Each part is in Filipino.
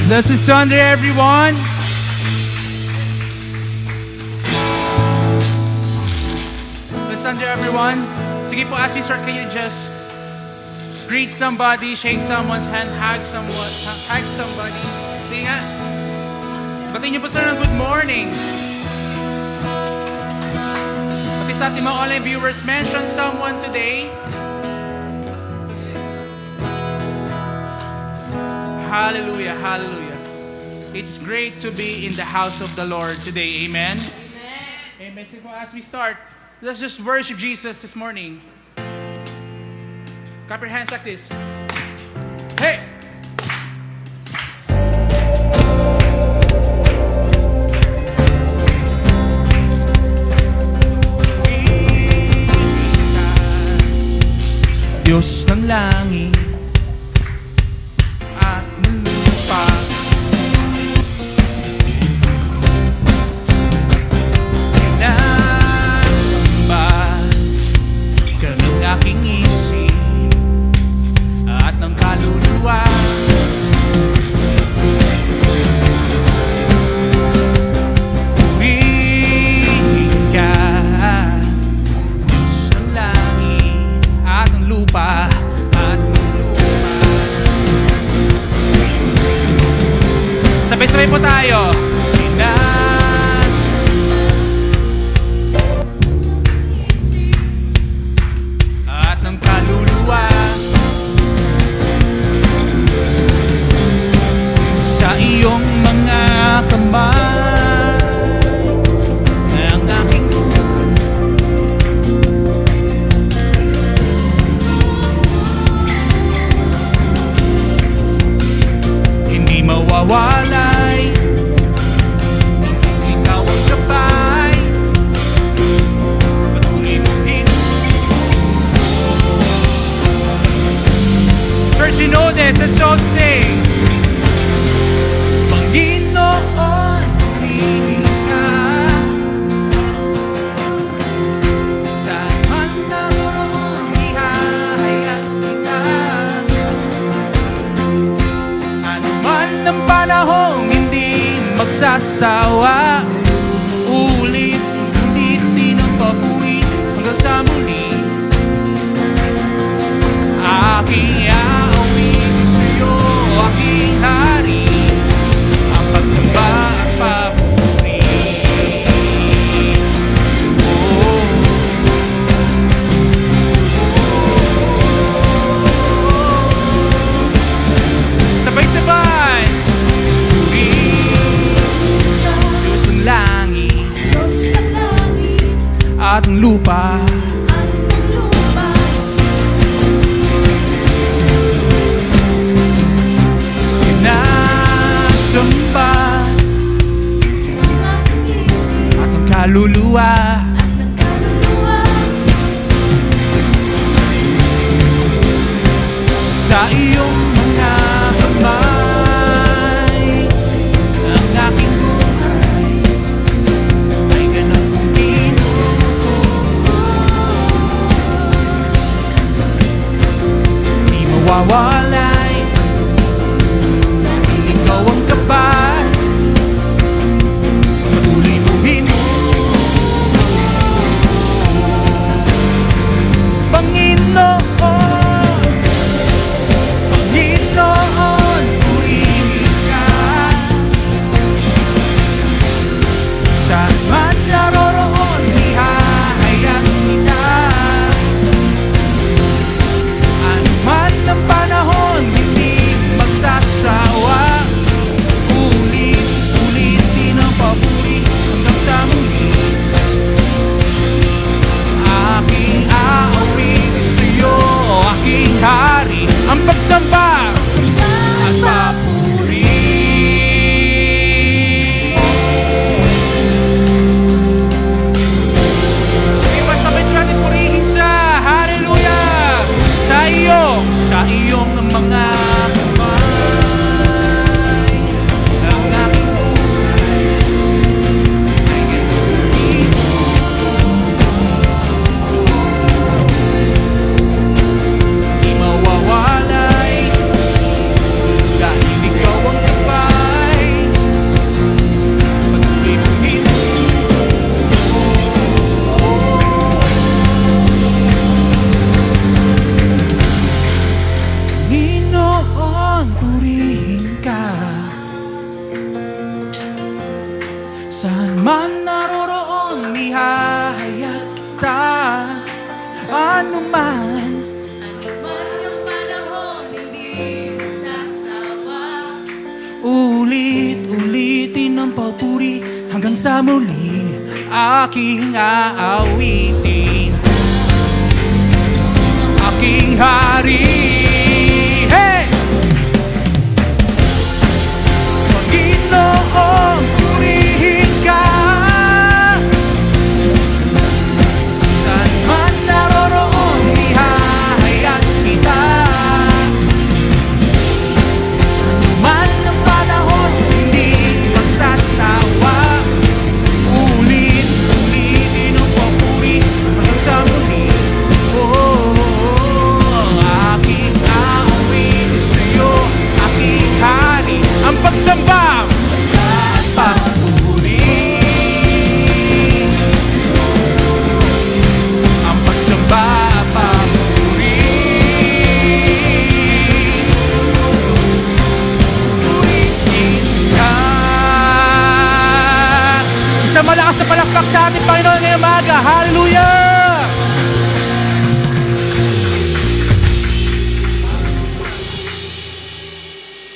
This is Sunday, everyone. This Sunday, everyone. Sige po, as we start, can you just greet somebody, shake someone's hand, hug somebody. Sige nga. Batiin niyo po sila ng good morning. Pati sa ating mga online viewers, mention someone today. Hallelujah, hallelujah. It's great to be in the house of the Lord today. Amen? Amen. Amen. So as we start, let's just worship Jesus this morning. Clap your hands like this. Hey! Diyos ng langit at ng lupa, sinasamba ka ng aking isip at ng kaluluwa. Purihin ka, Diyos ng langit at ng lupa. Sabay-sabay po tayo. At ng kaluluwa sa iyong mga kamay ang aking hindi mawawalay. Ikaw ang gabay, patuloy mong Church, you know this, and so sing. Panginoon, purihin ka, saan man naroon ihahayag kita. Ano man ang panahong hindi magsasawa, ulit-ulitin ang papuri hanggang sa muli. Aking aawin sa'yo, aking hari, ang pagsamba at papuri. Sabay-sabay. Diyos ng langit at ng lupa, sinasamba at ng kaluluwa sa iyong mga kamay. Ang aking buhay ay ganang di mawawalay dahil ikaw ang kapal. Patuloy mong Panginoon, Panginoon, purihin ka, saan man naroroon ihahayag kita. Ano man ang panahon hindi magsasawa, ulit-ulitin ang papuri hanggang sa muli. Aking aawin sa'yo, aking hari, ang pagsamba at papuri. Diba sabay sa natin purihin siya? Hallelujah! Sa iyong mga kamay ang aking buhay ay ganun. Di mawawalay dahil ikaw ang kapal. anuman. Anuman ang panahon, hindi masasawa. Ulit-ulitin ang papuri hanggang sa muli aking aawitin. Aking hari, hey! Panginoon, purihin ka. Saan man naroroon, ihahayag kita. Anuman ang panahon, hindi magsasawa. Ulit-ulitin ang papuri hanggang sa muli. Aking aawitin sa'yo, aking hari. Ang pagsamba at papuri. Ang pagsamba at papuri. Purihin ka. Isang malakas na palakpak sa ating Panginoon ngayong umaga. Hallelujah!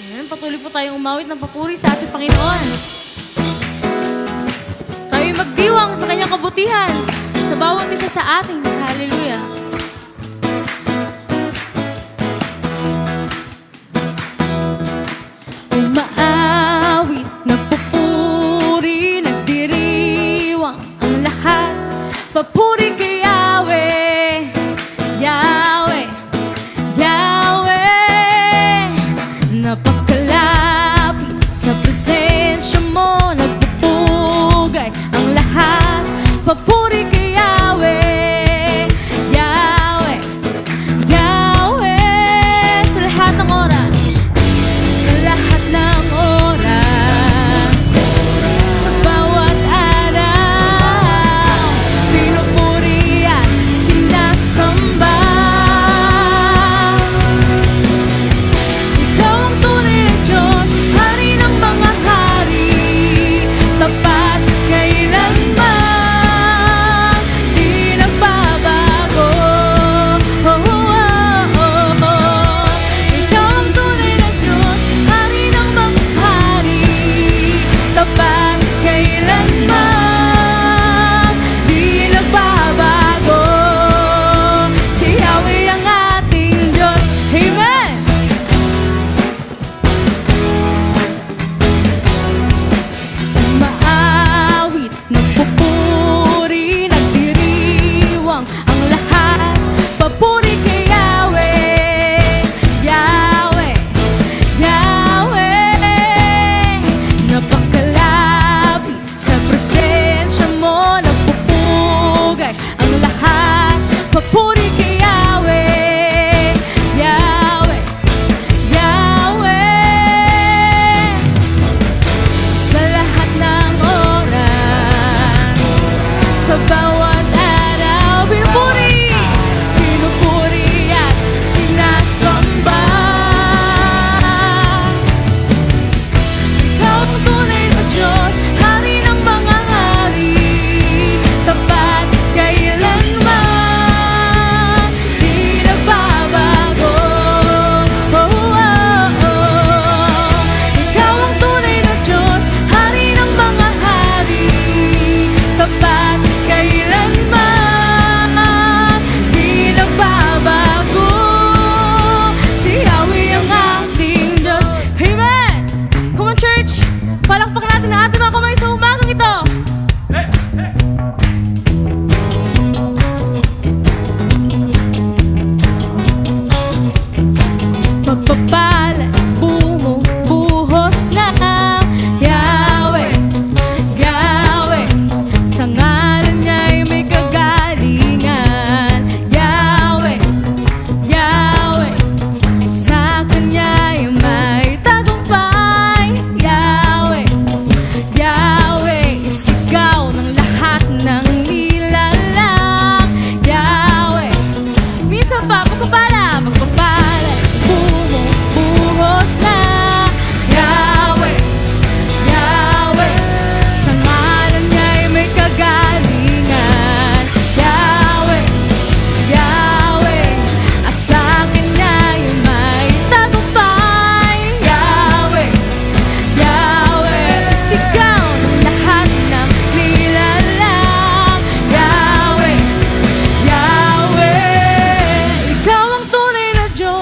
Ayan, patuloy po tayong umawit ng papuri sa ating Panginoon. Tayo'y magdiwang sa kanyang kabutihan sa bawat isa sa atin. Hallelujah. Umaawit, nagpupuri, nagdiriwang ang lahat. Papuri kay Yahweh, Yahweh, Yahweh. Napakalapit sa presensya mo, nagpupugay ang lahat. Papuri kay Yahweh,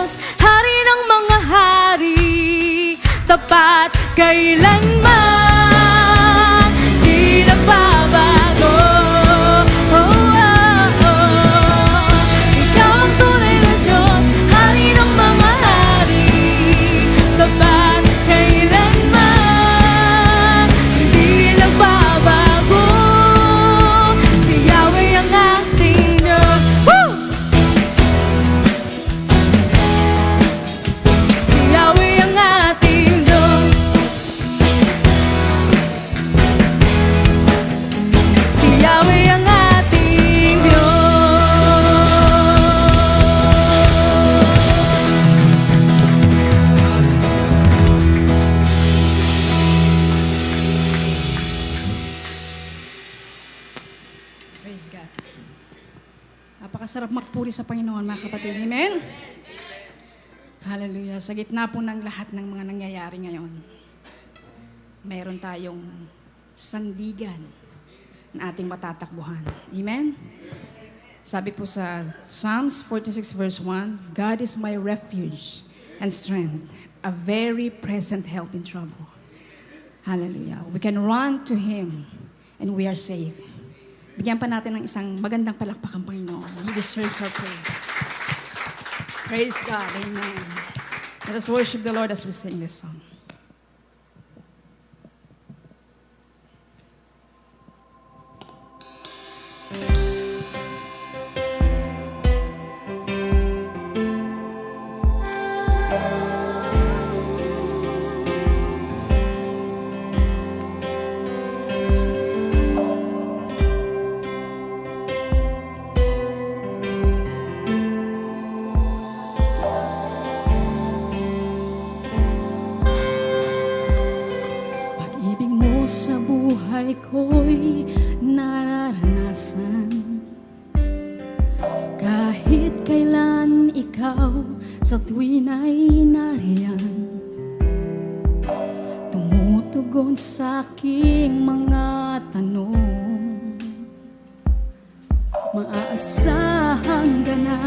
Diyos, hari ng mga hari, tapat kailanman, di nagbabago. Oh, oh, oh. Ikaw ang tunay na Diyos, hari ng mga hari, tapat kailanman, di nagbabago. Si Yahweh ang ating Diyos. Woo! Si Yahweh ang ating Diyos. Si Yahweh ang ating Praise God. Napakasarap magpuri sa Panginoon, mga kapatid. Amen? Hallelujah. Sa gitna po ng lahat ng mga nangyayari ngayon, mayroon tayong sandigan na ating matatakbuhan. Amen? Sabi po sa Psalms 46 verse 1, God is my refuge and strength, a very present help in trouble. Hallelujah. We can run to Him and we are safe. Bigyan pa natin ng isang magandang palakpakan, Panginoon. He deserves our praise. Praise God. Amen. Let us worship the Lord as we sing this song. Pag-ibig mo sa buhay ko'y nararanasan. Kahit kailan ikaw sa tuwin ay nariyan, tumutugon sa aking mga tanong. Maaasahan ka na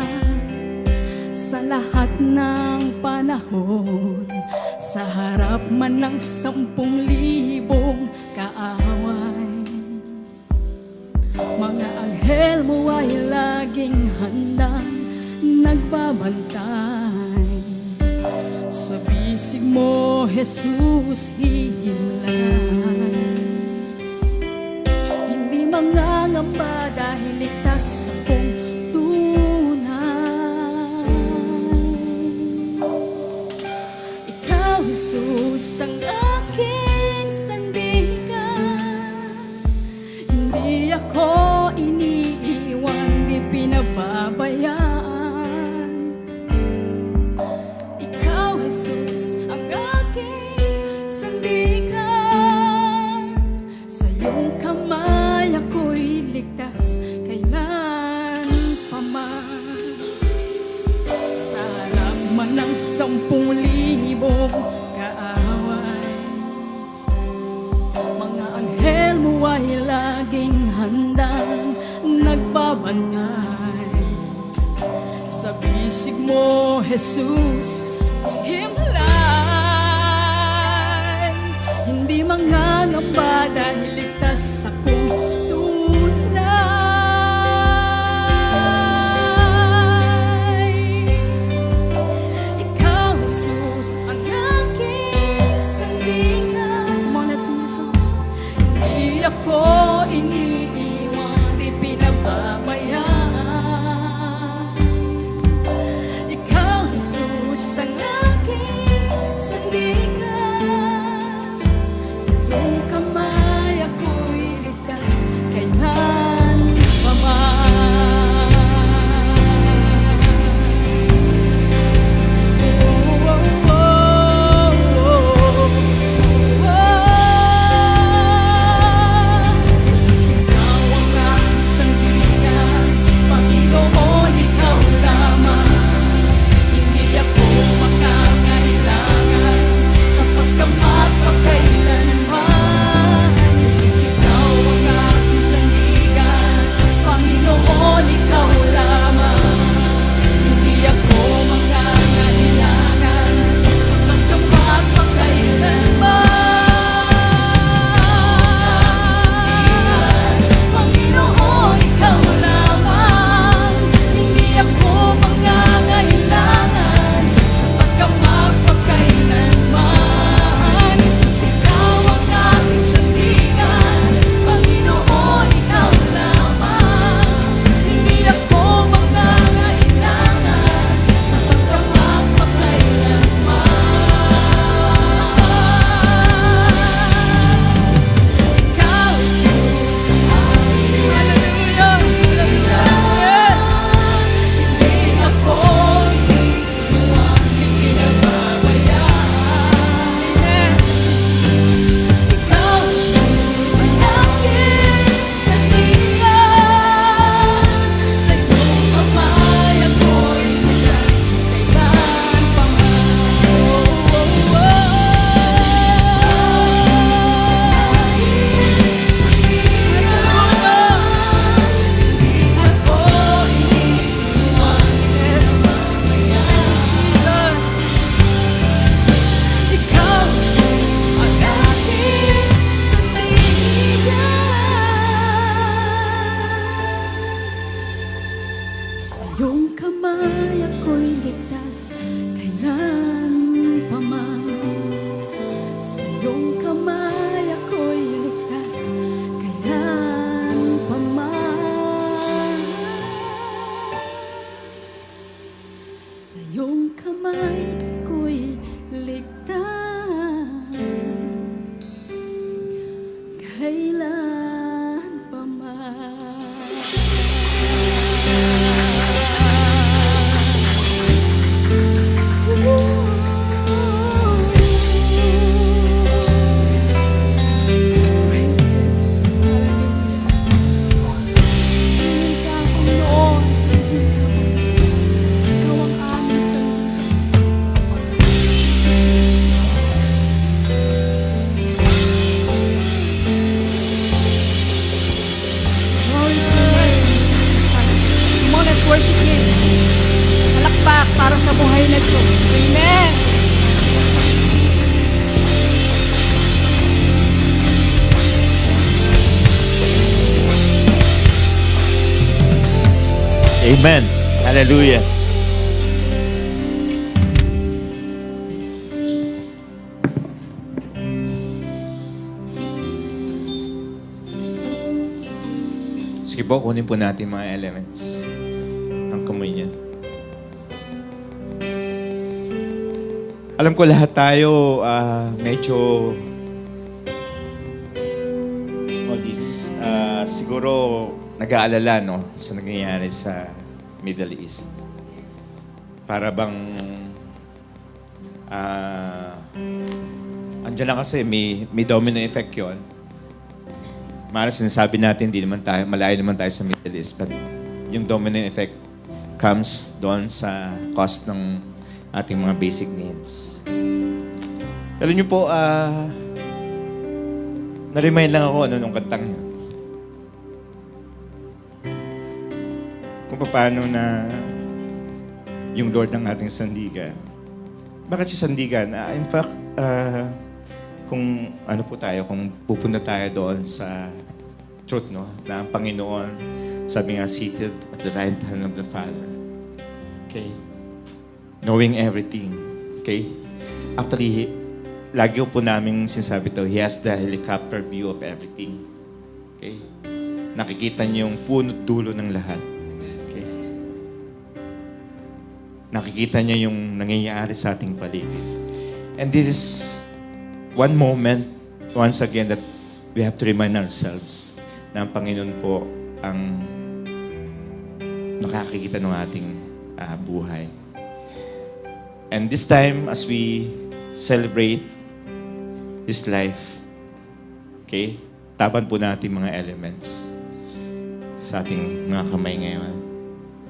sa lahat ng panahon, sa harap man ng 10,000 kaaway. Mga anghel mo ay laging handang nagbabantay. Sa bisig mo, Jesus, hihimlay. Hindi mangangamba dahil ligtas akong tunay. Ikaw, Jesus, ang aking sandigan. Hindi ako iniiwan, di pinababayaan. Ikaw, Jesus, ang aking sandigan. Sa iyong kamay ako'y ligtas kailan pa man. Sa harap man ng 10,000 kaaway, mga anghel mo ay laging handang nagbabantay. Sa bisig mo, Jesus, himlay. Hindi mangangamba dahil ligtas akong tunay. Ikaw, Jesus, ang aking sandigan. Come on, let's sing this song. Hindi ako iniiwan, di pinababayaan. Ikaw, Jesus, ang aking sandigan. Sa iyong kamay ako'y ligtas kamay ko'y ligtas. Kailan pa man. Come on, let's worship Him. Palakpak para sa buhay na Diyos. Amen. Amen. Hallelujah. Sige po, kunin po natin mga elements ng communion. Alam ko lahat tayo medyo all this, siguro nag-aalala no, sa nangyayari sa Middle East. Para bang andyan na kasi may domino effect yun. Mara sinasabi natin, di naman tayo, malayo naman tayo sa Middle East. But yung domino effect comes doon sa cost ng ating mga basic needs. Alam niyo po, na-remind lang ako nung kantang yun. Kung paano na yung Lord ng ating sandigan. Bakit si sandigan? In fact, kung ano po tayo, kung pupunta tayo doon sa truth, no? Na ang Panginoon, sabi nga, seated at the right hand of the Father. Okay? Knowing everything. Okay? Actually, lagi po namin sinasabi to, He has the helicopter view of everything. Okay? Nakikita niyo yung punot dulo ng lahat. Okay? Nakikita niya yung nangyayari sa ating paligid. And this is one moment, once again, that we have to remind ourselves na ang Panginoon po ang nakakikita ng ating buhay. And this time, as we celebrate His life, okay, taban po natin mga elements sa ating mga kamay ngayon.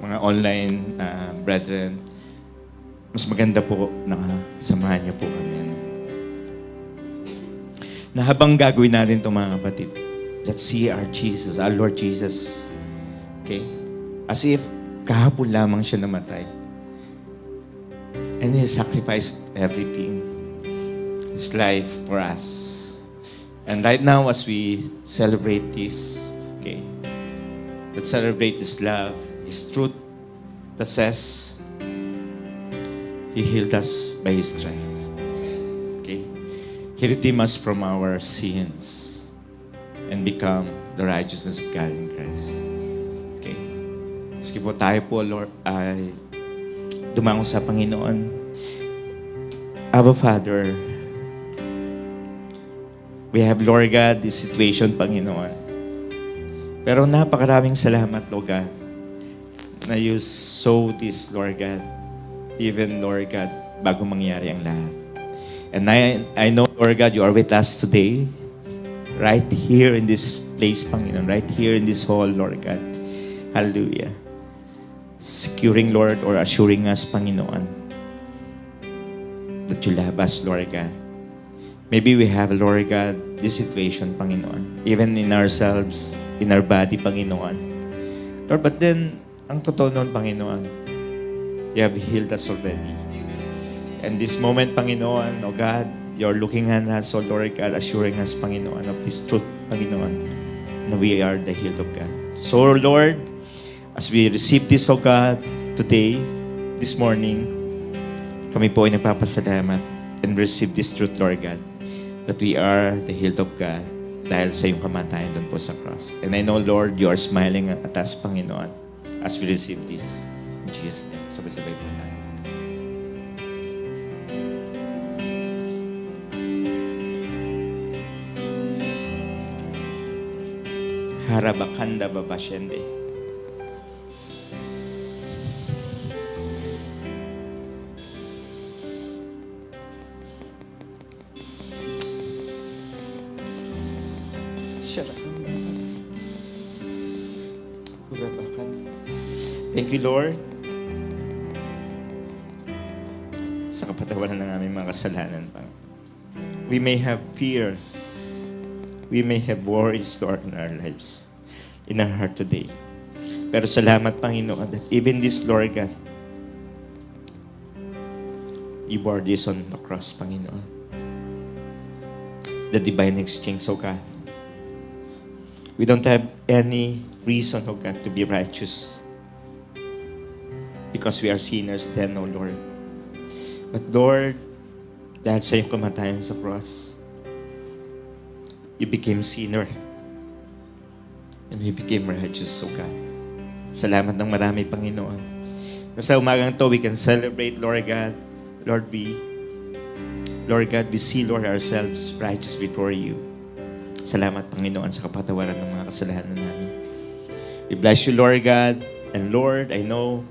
Mga online brethren, mas maganda po na samahan niyo po kami. Na habang gagawin natin itong mga kapatid, let's see our Jesus, our Lord Jesus. Okay? As if kahapon lamang siya namatay. And He sacrificed everything. His life for us. And right now, as we celebrate this, okay, let's celebrate His love, His truth that says He healed us by His stripe. Okay? He redeemed us from our sins and become the righteousness of God in Christ. Okay? Sige po tayo po, Lord, ay dumango sa Panginoon. Our Father, we have, Lord God, this situation, Panginoon. Pero napakaraming salamat, Lord God, na you saw this, Lord God, even, Lord God, bago mangyari ang lahat. And I know, Lord God, you are with us today, right here in this place, Panginoon, right here in this hall, Lord God. Hallelujah. Securing, Lord, or assuring us, Panginoon, that you love us, Lord God. Maybe we have, Lord God, this situation, Panginoon, even in ourselves, in our body, Panginoon. Lord, but then, ang totoo nun, Panginoon, you have healed us already. And this moment, Panginoon, oh God, you're looking at us, oh Lord God, assuring us, Panginoon, of this truth, Panginoon, na we are the healed of God. So, Lord, as we receive this, oh God, today, this morning, kami po ay nagpapasalamat and receive this truth, Lord God, that we are the healed of God dahil sa iyong kamatayan doon po sa cross. And I know, Lord, you are smiling at us, Panginoon, as we receive this. In Jesus' name, sabay-sabay po tayo. Harabakanda babashende. Thank you, Lord, sa kapatawaran ng aming mga kasalanan, Panginoon. We may have fear. We may have worries, Lord, in our lives, in our heart today. Pero salamat, Panginoon, that even this, Lord God, you bore this on the cross, Panginoon. The divine exchange, oh God. We don't have any reason, oh God, to be righteous because we are sinners then, oh Lord. But Lord, dahil sa iyong kamatayan sa cross, you became sinner. And we became righteous, oh God. Salamat ng marami, Panginoon. Na sa umagang to, we can celebrate, Lord God. Lord God, we see, Lord, ourselves righteous before you. Salamat, Panginoon, sa kapatawaran ng mga kasalanan namin. We bless you, Lord God. And Lord, I know,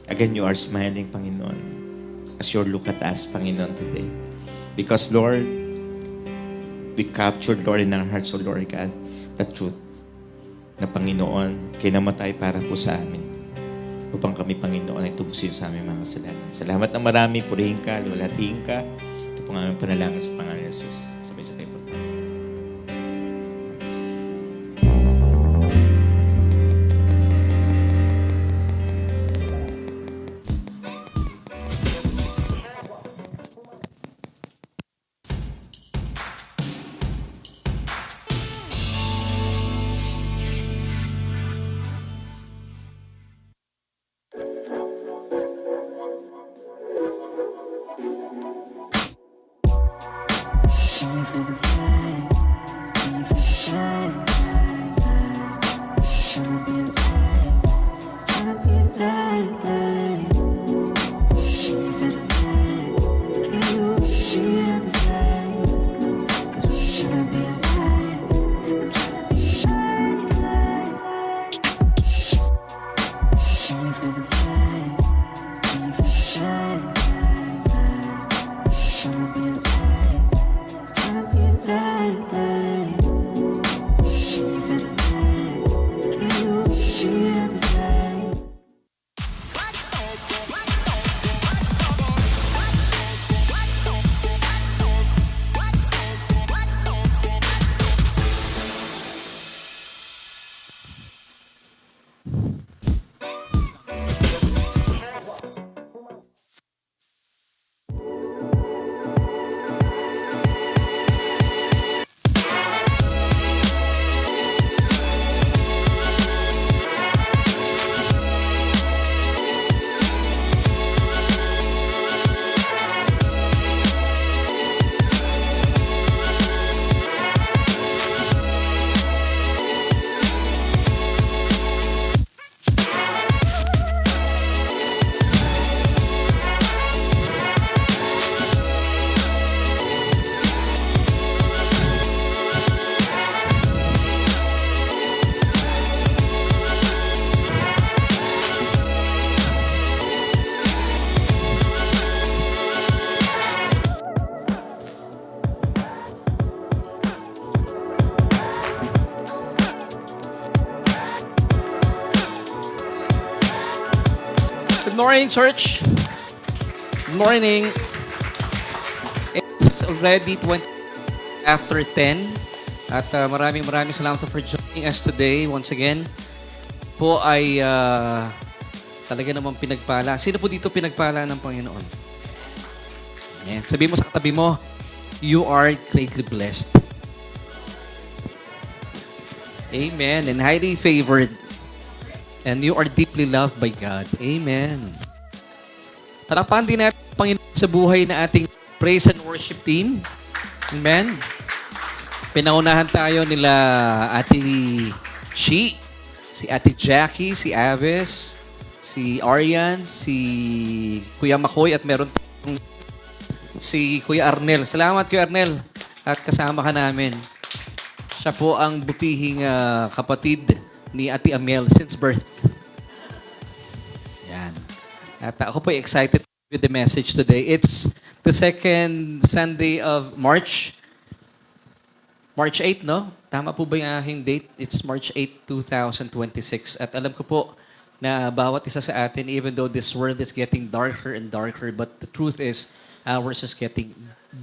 again, you are smiling, Panginoon, as you look at us, Panginoon, today. Because, Lord, we captured, Lord, in our hearts, O Lord God, the truth na Panginoon, kinamatay para po sa amin upang kami, Panginoon, ay tubusin sa aming mga kasalanan. Salamat na marami, purihin ka, luwalhatiin ka. Ito po ang aming panalangin sa pangalan ni Jesus. Sabay-sabay po. Good morning, church. Good morning. It's already 20 after 10. At maraming salamat for joining us today. Once again, po ay talaga namang pinagpala. Sino po dito pinagpala ng Panginoon? Ayan. Sabi mo sa katabi mo, you are greatly blessed. Amen. And highly favored. And you are deeply loved by God. Amen. Harapan din natin ang Panginoon sa buhay na ating praise and worship team. Amen. Pinaunahan tayo nila Ate Chi, si Ate Jackie, si Aves, si Arian, si Kuya Makoy, at meron tayong si Kuya Arnel. Salamat, Kuya Arnel. At kasama ka namin. Siya po ang butihing kapatid ni Ate Amel since birth. Yan. At ako po excited with the message today. It's the second Sunday of March. March 8, no? Tama po ba yung aking date? It's March 8, 2026. At alam ko po na bawat isa sa atin, even though this world is getting darker and darker, but the truth is, ours is getting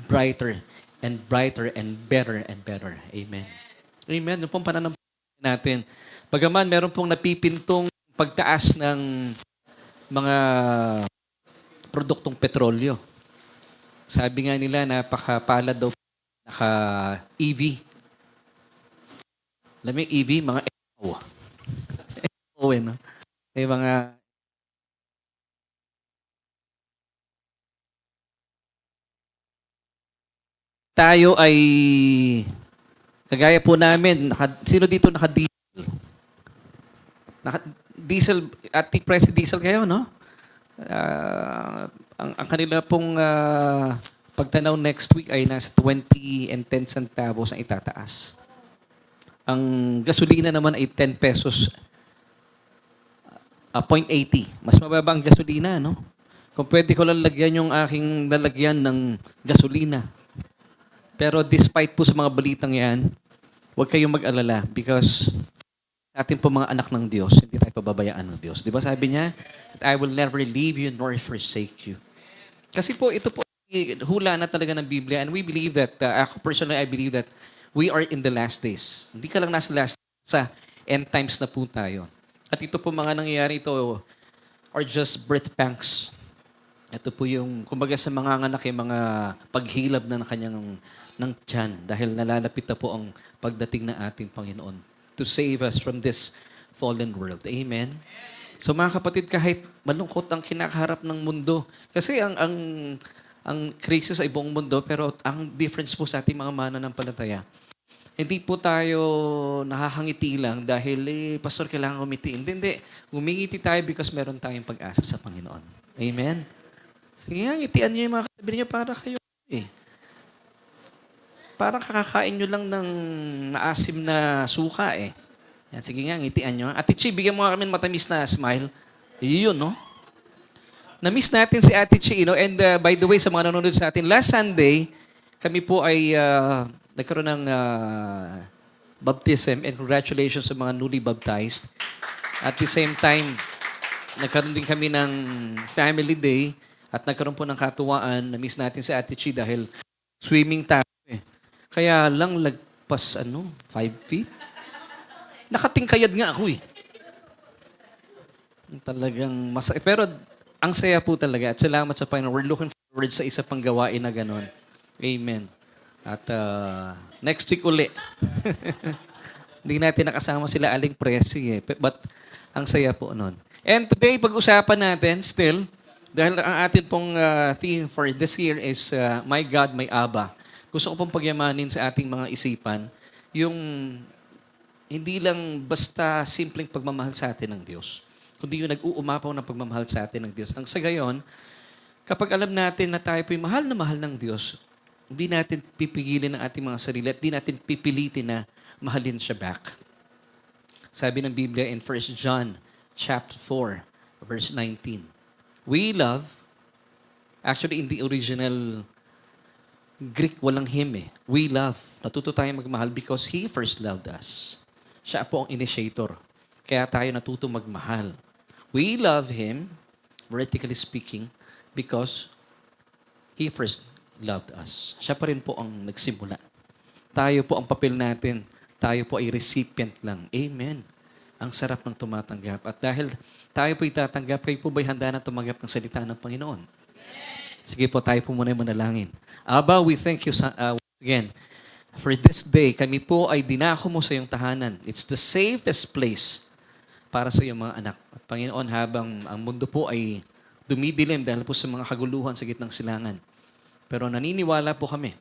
brighter and brighter and better and better. Amen. Amen. Yung pong pananampalataya natin. Bagaman meron pong napipintong pagtaas ng mga produktong petrolyo. Sabi nga nila, napakapalad daw naka-EV. Alam mo yung EV, mga EO. EO, no? May mga tayo ay kagaya po namin, sino dito naka-diesel? Naka-diesel, at Presi diesel kayo, no? Ang kanila pong pagtanaw next week ay nasa 20 and 10 centavos ang itataas. Ang gasolina naman ay 10 pesos, 0.80. Mas mababa ang gasolina, no? Kung pwede ko lang lagyan yung aking lalagyan ng gasolina. Pero despite po sa mga balitang yan, huwag kayong mag-alala because atin po mga anak ng Diyos, hindi tayo pababayaan ng Diyos. Di ba sabi niya, I will never leave you nor forsake you. Kasi po, ito po, hula na talaga ng Biblia and we believe that, ako personally, I believe that we are in the last days. Hindi ka lang nasa last days, sa end times na po tayo. At ito po mga nangyayari ito are just birth pangs. Ito po yung, kumbaga sa mga anak, yung mga paghilab na ng kanyang ng tiyan dahil nalalapit na po ang pagdating ng ating Panginoon to save us from this fallen world. Amen? So mga kapatid, kahit malungkot ang kinakaharap ng mundo, kasi ang crisis ay buong mundo, pero ang difference po sa ating mga mananampalataya, hindi po tayo nakakangiti lang dahil, Pastor, kailangan umiti. Hindi. Umingiti tayo because meron tayong pag-asa sa Panginoon. Amen? Sige nga, ngitian niyo yung mga katabi niyo para kayo. Parang kakakain nyo lang ng maasim na suka Yan, sige nga, ngitian nyo. Ate Chi, bigyan mo kami matamis na smile. Yun, no? Na-miss natin si Ate Chi, no? And by the way, sa mga nanonood sa atin, last Sunday, kami po ay nagkaroon ng baptism and congratulations sa mga newly baptized. At the same time, nagkaroon din kami ng family day at nagkaroon po ng katuwaan. Na-miss natin si Ate Chi dahil swimming tayo Kaya lang lagpas 5 feet. Nakatingkayad nga ako Talagang masaya. Pero ang saya po talaga at salamat sa Panginoon. We're looking forward sa isa pang gawain na ganon. Amen. At next week uli. Hindi natin nakasama sila Aling Presi But ang saya po nun. And today, pag-usapan natin still, dahil ang atin pong theme for this year is My God, My Abba. Gusto ko pong pagyamanin sa ating mga isipan yung hindi lang basta simpleng pagmamahal sa atin ng Diyos, kundi yung nag-uumapaw ng pagmamahal sa atin ng Diyos. Nang sa gayon, kapag alam natin na tayo po'y mahal na mahal ng Diyos, hindi natin pipigilin ang ating mga sarili at hindi natin pipilitin na mahalin siya back. Sabi ng Biblia in 1 John chapter 4, verse 19, we love, actually in the original Greek, walang him We love. Natuto tayo magmahal because He first loved us. Siya po ang initiator. Kaya tayo natuto magmahal. We love Him, vertically speaking, because He first loved us. Siya pa rin po ang nagsimula. Tayo po ang papel natin. Tayo po ay recipient lang. Amen. Ang sarap ng tumatanggap. At dahil tayo po itatanggap, kayo po ba'y handa na tumanggap ng salita ng Panginoon? Sige po, tayo po muna manalangin. Abba, we thank you once again for this day. Kami po ay dinako mo sa iyong tahanan. It's the safest place para sa iyong mga anak. At Panginoon, habang ang mundo po ay dumidilim dahil po sa mga kaguluhan sa gitnang silangan. Pero naniniwala po kami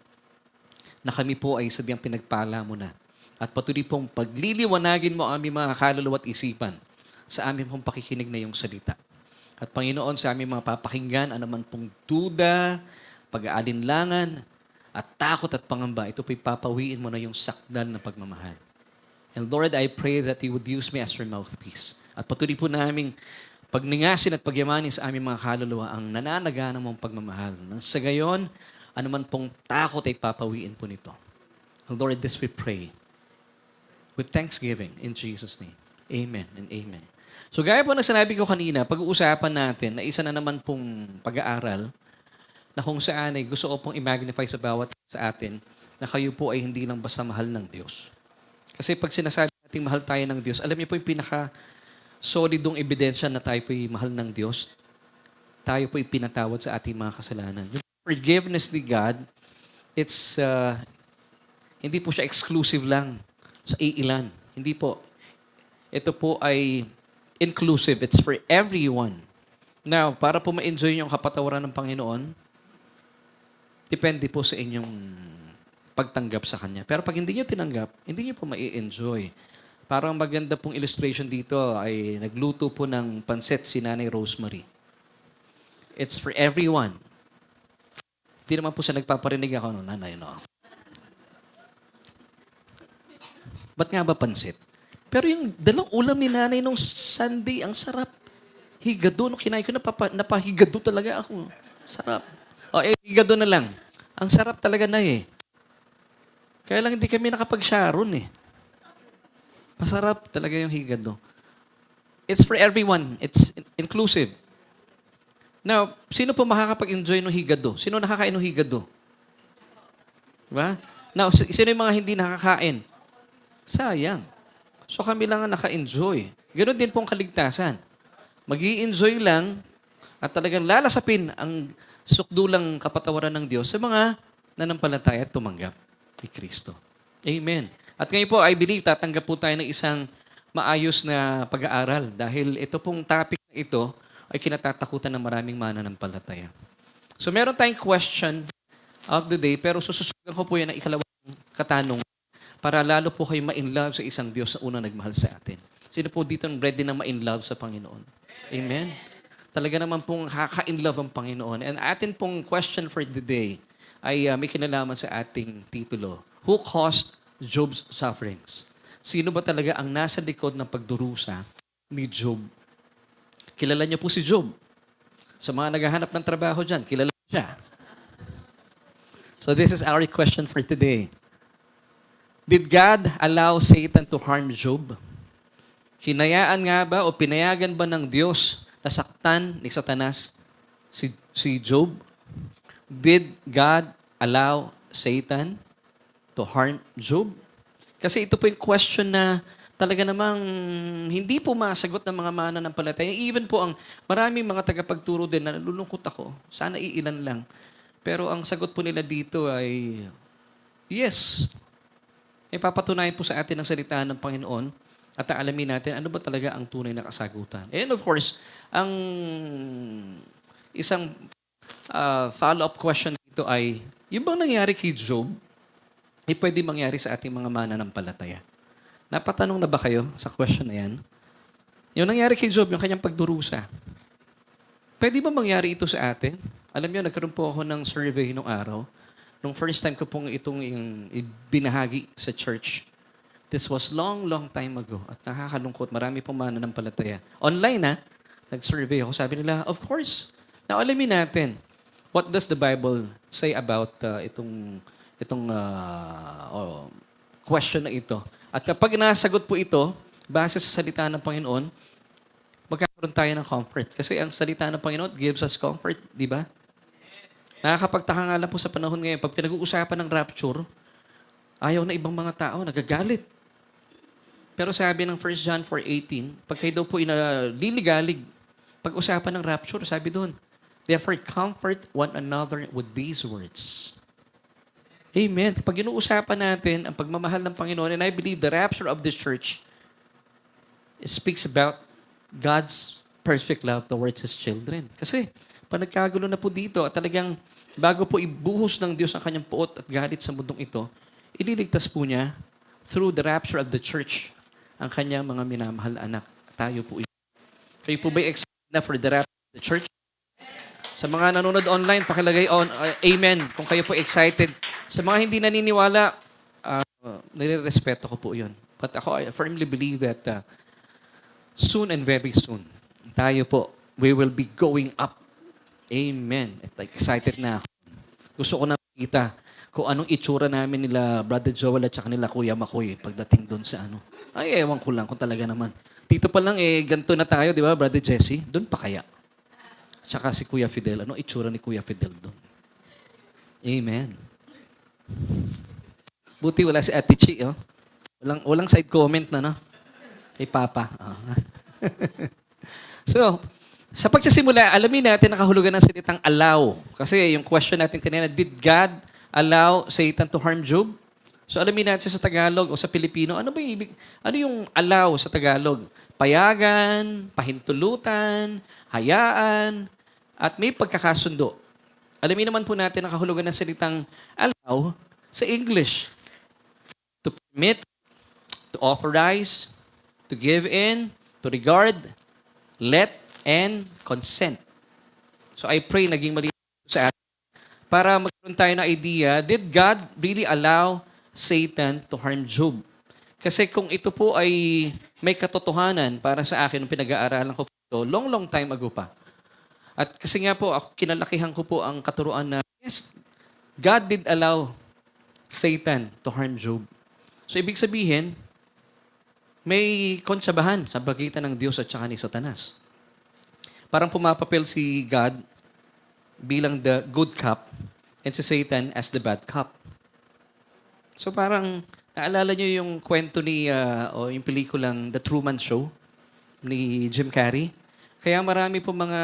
na kami po ay sadyang pinagpala mo na. At patuloy pong pagliliwanagin mo ang aming mga kaluluwa at isipan sa aming pong pakikinig na iyong salita. At Panginoon, sa aming mga papakinggan, anuman pong duda, pag-aalinlangan, at takot at pangamba, ito po'y papawiin mo na yung sakdal na pagmamahal. And Lord, I pray that you would use me as your mouthpiece. At patuloy po naming pagningasin at pagyamanin sa aming mga kaluluwa ang nananagana mong pagmamahal. Nang sa gayon, anuman pong takot ay papawiin po nito. And Lord, this we pray with thanksgiving in Jesus' name. Amen and amen. So gaya po ng sinabi ko kanina, pag-uusapan natin na isa na naman pong pag-aaral na kung saan ay gusto ko pong i-magnify sa bawat sa atin na kayo po ay hindi lang basta mahal ng Diyos. Kasi pag sinasabi natin mahal tayo ng Diyos, alam niyo po yung pinaka-solidong ebidensya na tayo po ay mahal ng Diyos, tayo po ay pinatawad sa ating mga kasalanan. Yung forgiveness ni God, it's hindi po siya exclusive lang sa iilan. Hindi po. Ito po ay inclusive. It's for everyone. Now, para po ma-enjoy yung kapatawaran ng Panginoon, depende po sa inyong pagtanggap sa Kanya. Pero pag hindi nyo tinanggap, hindi nyo po ma-enjoy. Parang maganda pong illustration dito ay nagluto po ng pansit si Nanay Rosemary. It's for everyone. Hindi naman po siya nagpaparinig ako, no, Nanay, no? Ba't nga ba pansit? Pero yung dalang ulam ni Nanay nung Sunday, ang sarap. Higado, nung kinain ko, napahigado talaga ako. Sarap. Higado na lang. Ang sarap talaga na eh. Kaya lang hindi kami nakapag-sharon eh. Masarap talaga yung higado. It's for everyone. It's inclusive. Now, sino po makakapag-enjoy ng higado? Sino nakakain ng higado? Diba? Now, sino yung mga hindi nakakain? Sayang. So kami lang ang naka-enjoy. Ganon din pong kaligtasan. Mag-i-enjoy lang at talagang lalasapin ang sukdulang kapatawaran ng Diyos sa mga nanampalataya at tumanggap kay Kristo. Amen. At ngayon po, I believe, tatanggap po tayo ng isang maayos na pag-aaral dahil ito pong topic na ito ay kinatatakutan ng maraming mananampalataya. So meron tayong question of the day, pero sususugan ko po yan ng ikalawang katanungan para lalo po kayo ma-inlove sa isang Diyos na unang nagmahal sa atin. Sino po dito ready na ma-inlove sa Panginoon? Amen? Talaga naman pong kaka-inlove ang Panginoon. And atin pong question for the day ay may kinalaman sa ating titulo. Who caused Job's sufferings? Sino ba talaga ang nasa likod ng pagdurusa ni Job? Kilala niyo po si Job. Sa mga naghahanap ng trabaho dyan, kilala siya. So this is our question for today. Did God allow Satan to harm Job? Hinayaan nga ba o pinayagan ba ng Diyos na saktan ni Satanas si Job? Did God allow Satan to harm Job? Kasi ito po yung question na talaga namang hindi po masagot ng mga mananampalataya. Even po ang maraming mga tagapagturo din na nalulungkot ako. Sana iilan lang. Pero ang sagot po nila dito ay yes. Ipapatunayan po sa atin ang salita ng Panginoon at alamin natin ano ba talaga ang tunay na kasagutan. And of course, ang isang follow-up question dito ay, yung bang nangyari kay Job, ay pwede mangyari sa ating mga mananampalataya. Napatanong na ba kayo sa question na yan? Yung nangyari kay Job, yung kanyang pagdurusa, pwede ba mangyari ito sa atin? Alam niyo, nagkaroon po ako ng survey nung araw. Nung first time ko pong itong ibinahagi sa church. This was long time ago. At nakakalungkot. Marami pong mananampalataya. Online nag-survey ako. Sabi nila, of course. Now, alamin natin. What does the Bible say about itong question na ito? At kapag nasagot po ito, base sa salita ng Panginoon, magkakaroon tayo ng comfort. Kasi ang salita ng Panginoon gives us comfort, di ba? Nakakapagtaka nga lang po sa panahon ngayon, pag pinag-uusapan ng rapture, ayaw na ibang mga tao, nagagalit. Pero sabi ng 1 John 4:18, pag kayo daw po inaliligalig, pag-usapan ng rapture, sabi doon, therefore comfort one another with these words. Amen. Pag inuusapan natin ang pagmamahal ng Panginoon, and I believe the rapture of this church speaks about God's perfect love towards His children. Kasi, pag nagkagulo na po dito at talagang bago po ibuhos ng Diyos ang kanyang puot at galit sa mundong ito, ililigtas po niya through the rapture of the church ang kanyang mga minamahal anak. Tayo po. Kayo po ba excited na for the rapture of the church? Sa mga nanonood online, pakilagay on amen kung kayo po excited. Sa mga hindi naniniwala, nire-respeto ko po yun. But ako, I firmly believe that soon and very soon, tayo po, we will be going up. Amen. At excited na ako. Gusto ko na makita kung anong itsura namin nila Brother Joel at saka nila Kuya Makoy pagdating doon sa ano. Ay, ewan ko lang kung talaga naman. Dito pa lang, ganito na tayo, di ba, Brother Jesse? Doon pa kaya? Tsaka si Kuya Fidel. Ano itsura ni Kuya Fidel doon? Amen. Buti wala si Ate Chi, oh. Walang side comment na, no? Kay Papa. Oh. So, sa pagsisimula, alamin natin nakahulugan ng salitang allow. Kasi yung question natin kanina, did God allow Satan to harm Job? So alamin natin sa Tagalog o sa Pilipino, ano yung allow sa Tagalog? Payagan, pahintulutan, hayaan, at may pagkakasundo. Alamin naman po natin nakahulugan ng salitang allow sa English. To permit, to authorize, to give in, to regard, let, and consent. So I pray naging malinaw sa atin para magkaroon tayo ng idea, did God really allow Satan to harm Job? Kasi kung ito po ay may katotohanan para sa akin nung pinag-aaralan ko po ito, long time ago pa. At kasi nga po, ako kinalakihan ko po ang katuruan na, yes, God did allow Satan to harm Job. So ibig sabihin, may konsabahan sa pagitan ng Diyos at saka ni Satanas. Parang pumapapel si God bilang the good cop and si Satan as the bad cop. So parang, naalala nyo yung kwento ni, o yung pelikulang The Truman Show ni Jim Carrey? Kaya marami po mga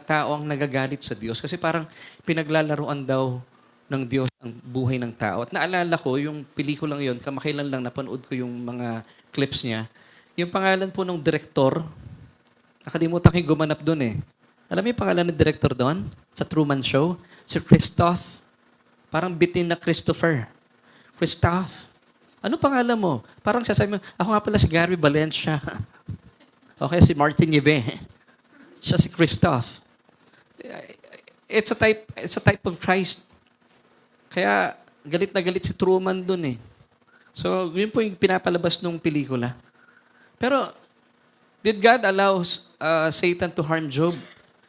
tao ang nagagalit sa Diyos kasi parang pinaglalaruan daw ng Diyos ang buhay ng tao. At naalala ko, yung pelikulang yon, kamakailan lang napanood ko yung mga clips niya. Yung pangalan po ng direktor, nakalimutan ko yung gumanap doon eh. Alam mo yung pangalan ng director doon? Sa Truman Show? Si Christoph. Parang bitin na Christopher. Christoph. Ano pangalan mo? Parang sasabi mo, ako nga pala si Gary Valencia. Okay, si Martin Yeve. Siya si Christoph. It's a type of Christ. Kaya galit na galit si Truman doon eh. So, yun po yung pinapalabas ng pelikula. Pero, did God allow Satan to harm Job?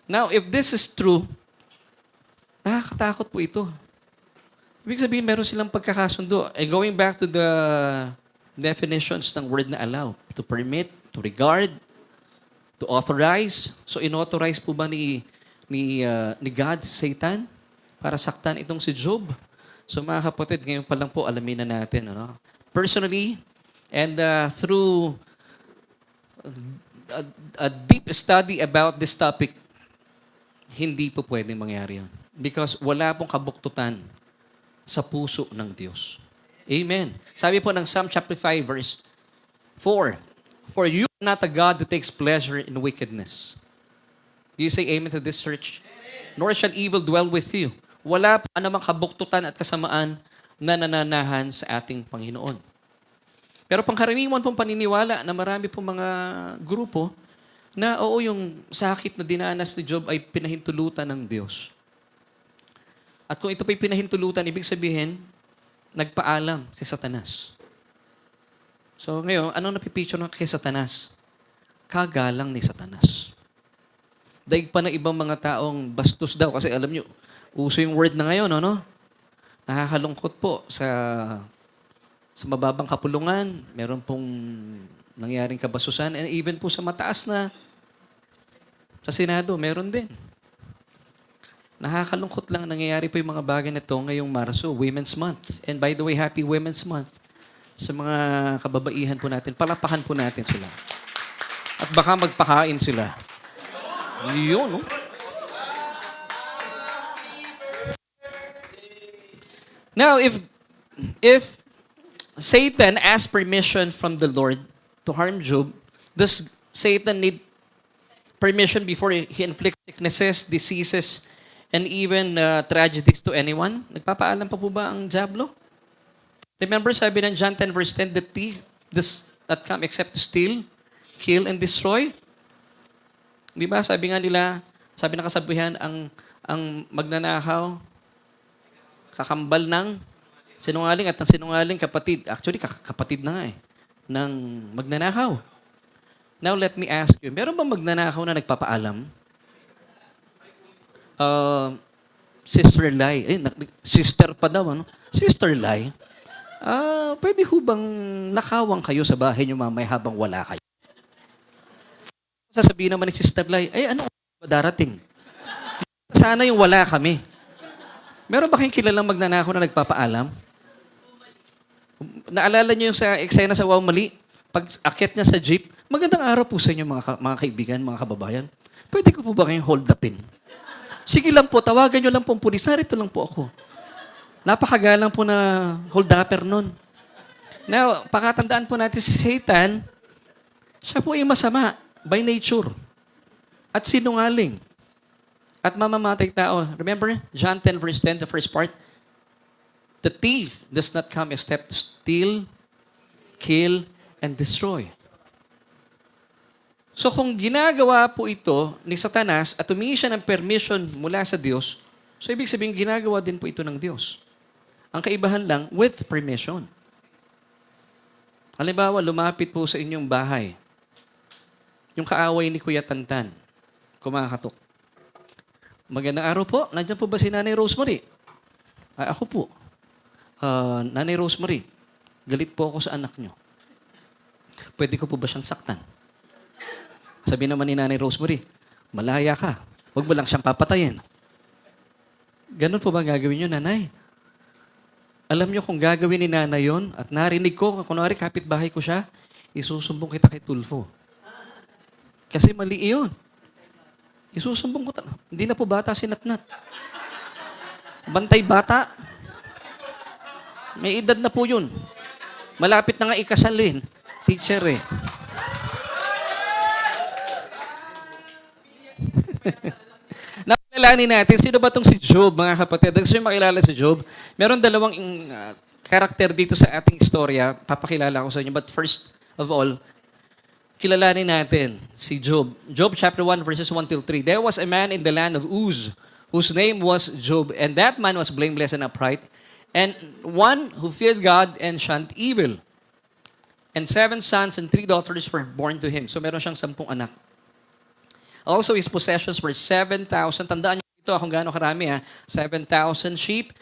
Now, if this is true, nakakatakot po ito. Ibig sabihin, meron silang pagkakasundo. Going back to the definitions ng word na allow, to permit, to regard, to authorize. So, inauthorize po ba ni God, Satan, para saktan itong si Job? So, mga kapatid, ngayon pa lang po, alamin na natin. Ano? Personally, and through a deep study about this topic, hindi po pwedeng mangyari yun. Because wala pong kabuktutan sa puso ng Diyos. Amen. Sabi po ng Psalm chapter 5 verse 4, for you are not a God who takes pleasure in wickedness. Do you say amen to this, church? Amen. Nor shall evil dwell with you. Wala pa namang kabuktutan at kasamaan na nananahan sa ating Panginoon. Pero pangkaraniwan pong paniniwala na marami pong mga grupo na oo, yung sakit na dinanas ni Job ay pinahintulutan ng Diyos. At kung ito pa'y pinahintulutan, ibig sabihin, nagpaalam si Satanas. So ngayon, anong napipicture na kay Satanas? Kagalang ni Satanas. Daig pa ng ibang mga taong bastos daw. Kasi alam nyo, uso yung word na ngayon, no? Nakakalungkot po sa mababang kapulungan. Meron pong nangyaring kabasusan. And even po sa mataas na sa Senado, meron din. Nakakalungkot lang nangyayari po yung mga bagay na ito ngayong Marso, Women's Month. And by the way, Happy Women's Month sa mga kababaihan po natin. Palapakan po natin sila. At baka magpakain sila. Yun, no? Now, if Satan asked permission from the Lord to harm Job, does Satan need permission before he inflicts sicknesses, diseases, and even tragedies to anyone? Nagpapaalam pa po ba ang diablo? Remember, sabi ng John 10 verse 10, the thief does not come except to steal, kill, and destroy. Di ba? Sabi nga nila, sabi ng kasabihan, ang magnanakaw, kakambal ng sinungaling at ang sinungaling kapatid. Actually, kapatid na nga ng magnanakaw. Now, let me ask you, meron bang magnanakaw na nagpapaalam? Sister Lai. Sister pa daw, ano? Sister Lai. Pwede ho bang nakawang kayo sa bahay niyo mamaya habang wala kayo? Sasabihin naman ni Sister Lai, ano ba darating? Sana yung wala kami. Meron ba kayong kilalang magnanakaw na nagpapaalam? Naalala niyo yung sa eksena sa Wow Mali? Pag akit niya sa jeep, magandang araw po sa inyo mga kaibigan, mga kababayan. Pwede ko po ba kayong hold upin? Sige lang po, tawagan niyo lang po ang pulis. Narito lang po ako. Napakagalang po na hold upper nun. Now, pakatandaan po natin si Satan, siya po ay masama by nature. At sinungaling. At mamamatay tao. Remember, John 10 verse 10, the first part? The thief does not come except to steal, kill, and destroy. So kung ginagawa po ito ni Satanas at humingi siya ng permission mula sa Diyos, so ibig sabihin ginagawa din po ito ng Diyos. Ang kaibahan lang, with permission. Halimbawa, lumapit po sa inyong bahay. Yung kaaway ni Kuya Tantan, kumakatok. Magandang araw po. Nandiyan po ba si Nanay Rosemary? Ako po. Nanay Rosemary, galit po ako sa anak nyo. Pwede ko po ba siyang saktan? Sabi naman ni Nanay Rosemary, malaya ka. Huwag mo lang siyang papatayin. Ganun po ba gagawin nyo, Nanay? Alam nyo kung gagawin ni Nanay yon at narinig ko, kunwari kapitbahay ko siya, isusumbong kita kay Tulfo. Kasi mali iyon. Isusumbong ko. Hindi na po bata si Natnat. Bantay bata. May edad na po yun. Malapit na nga ikasalin. Teacher eh. Nakilalanin natin, sino ba itong si Job, mga kapatid? Gusto nyo makilala si Job? Meron dalawang karakter dito sa ating istorya. Papakilala ko sa inyo. But first of all, kilalanin natin si Job. Job chapter 1 verses 1 till 3. There was a man in the land of Uz whose name was Job, and that man was blameless and upright, and one who feared God and shunned evil. And 7 sons and 3 daughters were born to him. So meron siyang 10 anak. Also, his possessions were 7,000. Tandaan niyo ito kung gaano karami. 7,000 sheep,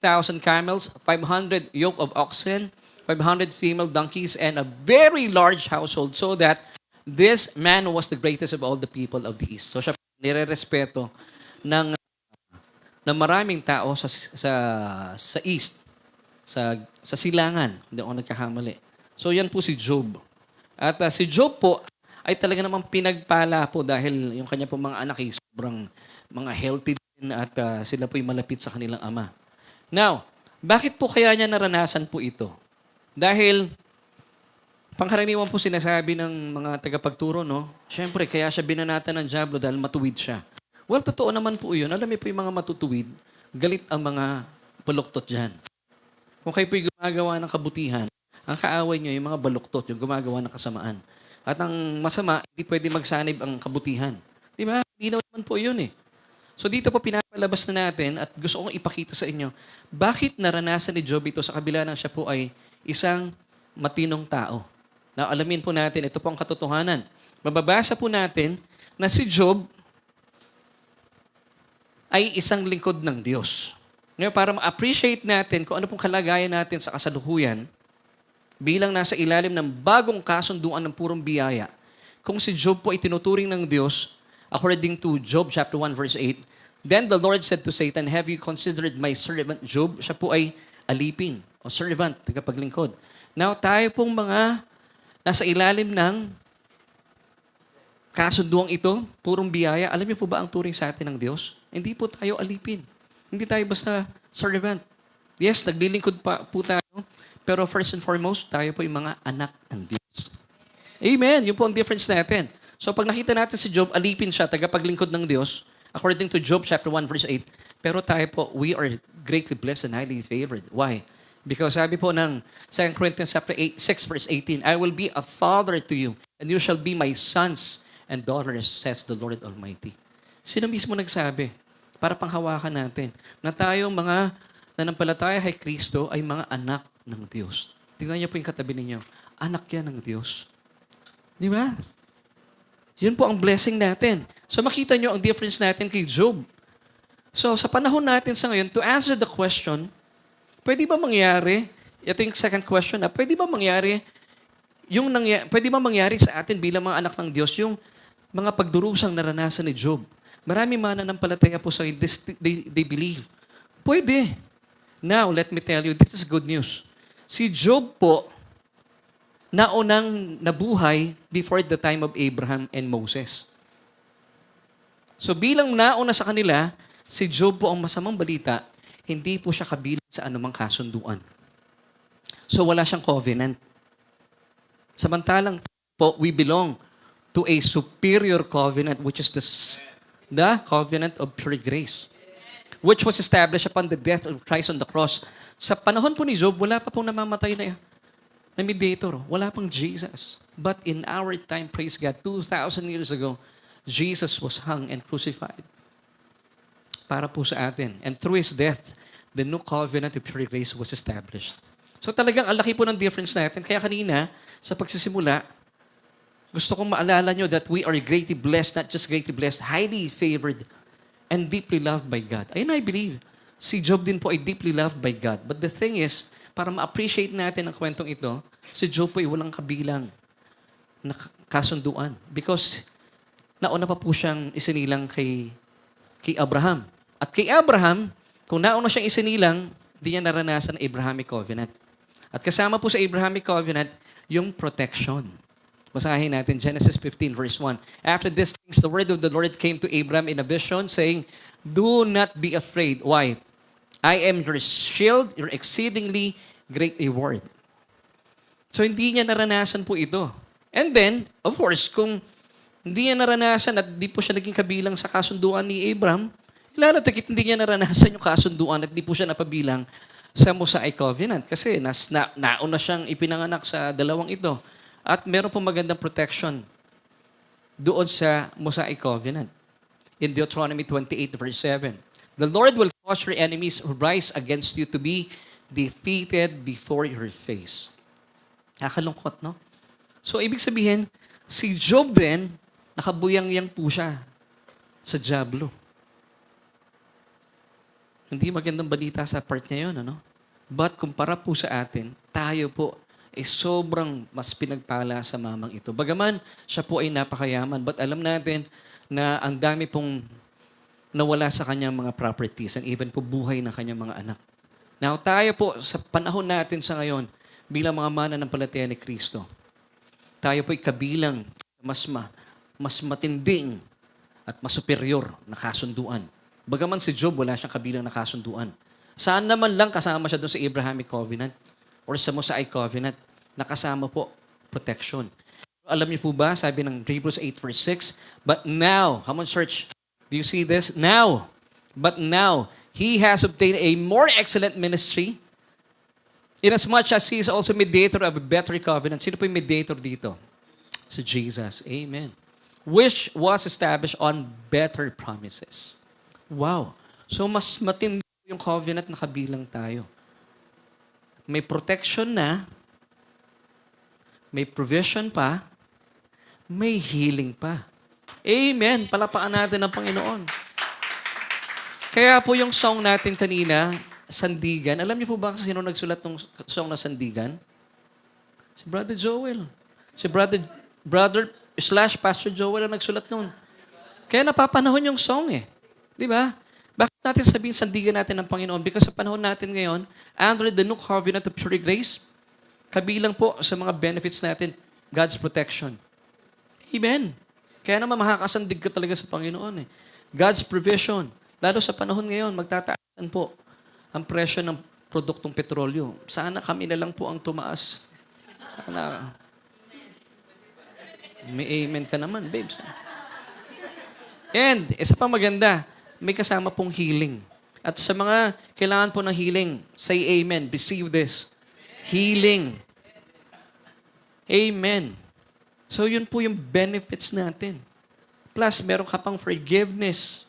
3,000 camels, 500 yoke of oxen, 500 female donkeys, and a very large household, so that this man was the greatest of all the people of the East. So siya nire-respeto ng maraming tao sa East, sa silangan. Hindi ako nagkakamali. So yan po si Job. At si Job po ay talaga namang pinagpala po dahil yung kanya po mga anak ay sobrang mga healthy din at sila po ay malapit sa kanilang ama. Now, bakit po kaya niya naranasan po ito? Dahil, pangkaraniwan po sinasabi ng mga tagapagturo, no? Siyempre, kaya siya binanatan ng dyablo dahil matuwid siya. Well, totoo naman po yun. Alam niyo po yung mga matutuwid, galit ang mga baluktot dyan. Kung kayo po yung gumagawa ng kabutihan, ang kaaway niyo yung mga baluktot, yung gumagawa ng kasamaan. At ang masama, hindi pwede magsanib ang kabutihan. Di ba? Hindi naman po yun eh. So dito po pinapalabas na natin at gusto kong ipakita sa inyo, bakit naranasan ni Job ito sa kabila ng siya po ay isang matinong tao. Now, alamin po natin, ito po ang katotohanan. Mababasa po natin na si Job ay isang lingkod ng Diyos. Ngayon, para ma-appreciate natin kung ano pong kalagayan natin sa kasalukuyan, bilang nasa ilalim ng bagong kasunduan ng purong biyaya, kung si Job po ay tinuturing ng Diyos, according to Job chapter 1 verse 8, then the Lord said to Satan, have you considered my servant Job? Siya po ay alipin o servant, tagapaglingkod. Now, tayo pong mga nasa ilalim ng kasunduang ito, purong biyaya, alam niyo po ba ang turing sa atin ng Diyos? Hindi po tayo alipin. Hindi tayo basta servant. Yes, naglilingkod pa po tayo, pero first and foremost, tayo po yung mga anak ng Diyos. Amen. Yun po ang difference natin. So pag nakita natin si Job, alipin siya, tagapaglingkod ng Diyos, according to Job chapter 1 verse 8, pero tayo po, we are greatly blessed and highly favored. Why? Because sabi po ng 2 Corinthians chapter 6 verse 18, I will be a father to you, and you shall be my sons and daughters, says the Lord Almighty. Sino mismo nagsabi? para panghawakan natin. Na tayong mga nanampalataya kay Kristo ay mga anak ng Diyos. Tingnan niyo po yung katabi ninyo. Anak yan ng Diyos. Di ba? Yun po ang blessing natin. So makita niyo ang difference natin kay Job. So sa panahon natin sa ngayon, to answer the question, pwede ba mangyari, ito yung second question na, pwede ba mangyari sa atin bilang mga anak ng Diyos yung mga pagdurusang naranasan ni Job? Marami mananampalataya po sa they believe. Pwede. Now, let me tell you, this is good news. Si Job po, naunang nabuhay before the time of Abraham and Moses. So bilang nauna sa kanila, si Job po ang masamang balita, hindi po siya kabilang sa anumang kasunduan. So wala siyang covenant. Samantalang po, we belong to a superior covenant, which is the covenant of pure grace, which was established upon the death of Christ on the cross. Sa panahon po ni Job, wala pa pong namamatay na mediator. Wala pang Jesus. But in our time, praise God, 2,000 years ago, Jesus was hung and crucified para po sa atin. And through His death, the new covenant of pure grace was established. So talagang ang laki po ng difference natin. Kaya kanina, sa pagsisimula, gusto kong maalala nyo that we are greatly blessed, not just greatly blessed, highly favored, and deeply loved by God. Ayun, I believe. Si Job din po ay deeply loved by God. But the thing is, para ma-appreciate natin ang kwentong ito, si Job po ay walang kabilang na kasunduan. Because nauna pa po siyang isinilang kay Abraham. At kay Abraham, kung nauna siyang isinilang, di niya naranasan ang Abrahamic Covenant. At kasama po sa Abrahamic Covenant, yung protection. Basahin natin Genesis 15 verse 1. After these things, the word of the Lord came to Abraham in a vision, saying, "Do not be afraid." Why? "I am your shield, your exceedingly great reward." So hindi niya naranasan po ito. And then, of course, kung hindi niya naranasan at di po siya naging kabilang sa kasunduan ni Abraham, lalo takit hindi niya naranasan yung kasunduan at di po siya napabilang sa Mosaic Covenant. Kasi nauna siyang ipinanganak sa dalawang ito. At meron pong magandang protection doon sa Mosaic Covenant. In Deuteronomy 28 verse 7, "The Lord will cause your enemies who rise against you to be defeated before your face." Nakakalungkot, no? So, ibig sabihin, si Job din, nakabuyang-yang po siya sa dyablo. Hindi magandang balita sa part niya yun, ano? But kumpara po sa atin, tayo po sobrang mas pinagpala sa mamang ito. Bagaman, siya po ay napakayaman. But alam natin na ang dami pong nawala sa kanyang mga properties and even po buhay ng kanyang mga anak. Now, tayo po, sa panahon natin sa ngayon, bilang mga mananampalataya ni Kristo, tayo po ay kabilang mas matinding at mas superior na kasunduan. Bagaman si Job, wala siyang kabilang na kasunduan. Saan naman lang kasama siya doon sa Abrahamic Covenant or sa Mosaic Covenant, nakasama po protection. Alam niyo po ba, sabi ng Hebrews 8 verse 6, "But now," come on church, do you see this? "Now, but now, He has obtained a more excellent ministry, inasmuch as He is also mediator of a better covenant." Sino po yung mediator dito? Si Jesus. Amen. "Which was established on better promises." Wow. So mas matindi yung covenant na kabilang tayo. May protection na, may provision pa, may healing pa. Amen. Palapaan natin ang Panginoon. Kaya po yung song natin kanina, Sandigan. Alam niyo po ba sino nagsulat ng song na Sandigan? Si Brother Joel. Si brother / Pastor Joel ang nagsulat nun. Kaya napapanahon yung song eh. Di ba? Bakit natin sabihin sandigan natin ng Panginoon? Because sa panahon natin ngayon, under the new covenant of pure grace, kabilang po sa mga benefits natin, God's protection. Amen. Kaya naman makakasandig ka talaga sa Panginoon eh. God's provision. Lalo sa panahon ngayon, magtataasan po ang presyo ng produktong petrolyo. Sana kami na lang po ang tumaas. Sana. May amen ka naman, babes. And, isa pa maganda, may kasama pong healing. At sa mga kailangan po ng healing, say amen. Receive this. Healing. Amen. So yun po yung benefits natin. Plus, meron ka pang forgiveness.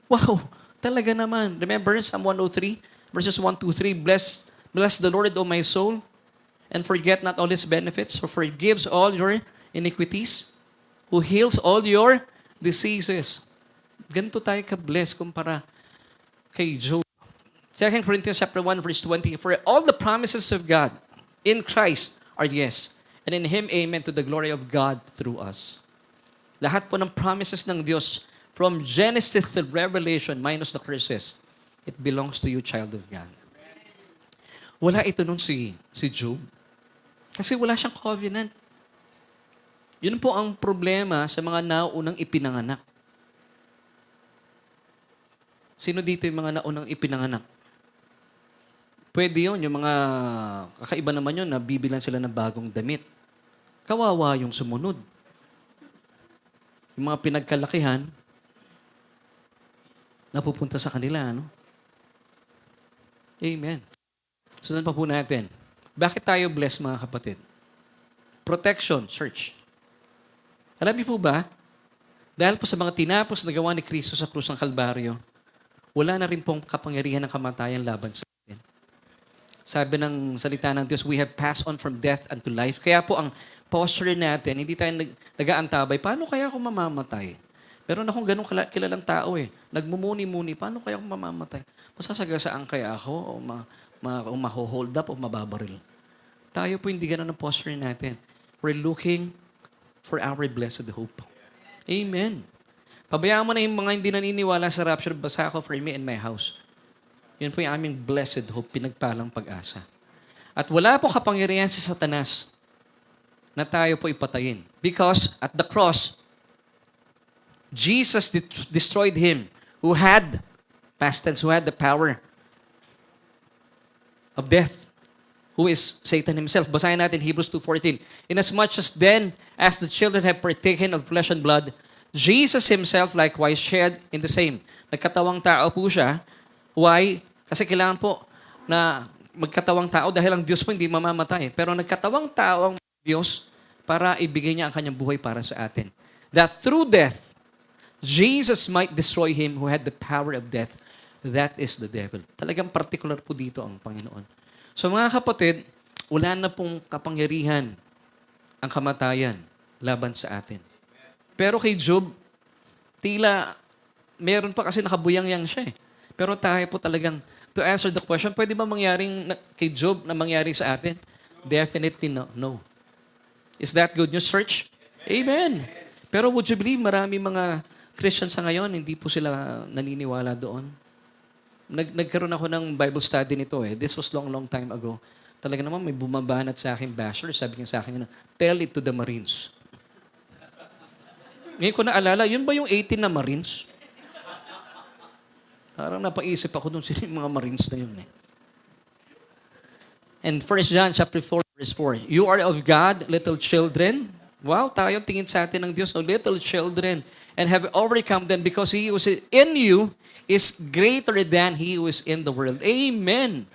Wow! Talaga naman. Remember Psalm 103, verses 1 to 3, Bless the Lord, O my soul, and forget not all His benefits, who forgives all your iniquities, who heals all your diseases. Ganito tayo ka-bless kumpara kay Job. 2 Corinthians chapter 1, verse 20, For all the promises of God in Christ are yes, and in Him amen to the glory of God through us. Lahat po ng promises ng Diyos, from Genesis to Revelation, minus the curses, it belongs to you, child of God. Wala ito nun si Job. Kasi wala siyang covenant. Yun po ang problema sa mga naunang ipinanganak. Sino dito yung mga naunang ipinanganak? Pwede yun, yung mga kakaiba naman yun, na bibilan sila ng bagong damit. Kawawa yung sumunod. Yung mga pinagkalakihan, napupunta sa kanila, ano? Amen. Sundan pa po natin. Bakit tayo blessed, mga kapatid? Protection, church. Alam niyo po ba, dahil po sa mga tinapos na gawa ni Kristo sa krus ng Kalbaryo, wala na rin pong kapangyarihan ng kamatayan laban sa atin. Sabi ng salita ng Diyos, we have passed on from death unto life. Kaya po ang posture natin, hindi tayo nag-aantabay, paano kaya ako mamamatay? Meron akong ganong kilalang tao eh. Nagmumuni-muni, paano kaya ako mamamatay? Masasagasaan kaya ako o maho-hold up o mababaril? Tayo po hindi ganon ang posture natin. We're looking for our blessed hope. Amen. Pabayaan mo na yung mga hindi naniniwala sa rapture, basa ako for me and my house. Yun po yung aming blessed hope, pinagpalang pag-asa. At wala po kapangyarihan si Satanas na tayo po ipatayin. Because at the cross, Jesus destroyed him who had, past tense, who had the power of death, who is Satan himself. Basahin natin Hebrews 2:14. Inasmuch as then, as the children have partaken of flesh and blood, Jesus himself likewise shared in the same. Nagkatawang tao po siya. Why? Kasi kailangan po na magkatawang tao dahil ang Diyos po hindi mamamatay. Pero nagkatawang tao ang Diyos para ibigay niya ang kanyang buhay para sa atin. That through death, Jesus might destroy him who had the power of death. That is the devil. Talagang particular po dito ang Panginoon. So mga kapatid, wala na pong kapangyarihan ang kamatayan laban sa atin. Pero kay Job, tila meron pa kasi nakabuyang-yang siya eh. Pero tayo po talagang, to answer the question, pwede ba mangyaring kay Job na mangyari sa atin? Definitely no. Is that good news, church? Amen. Pero would you believe, marami mga Christians sa ngayon, hindi po sila naniniwala doon. Nagkaroon ako ng Bible study nito eh. This was long time ago. Talaga naman may bumabanat sa akin basher. Sabi niya sa akin, tell it to the Marines. Ngayon ko naalala, yun ba yung 18 na Marines? Parang napaisip ako dun sino yung mga Marines na yun eh. And 1 John chapter 4, verse 4, You are of God, little children. Wow, tayo tingin sa atin ng Diyos, little children, and have overcome them because He who is in you is greater than He who is in the world. Amen.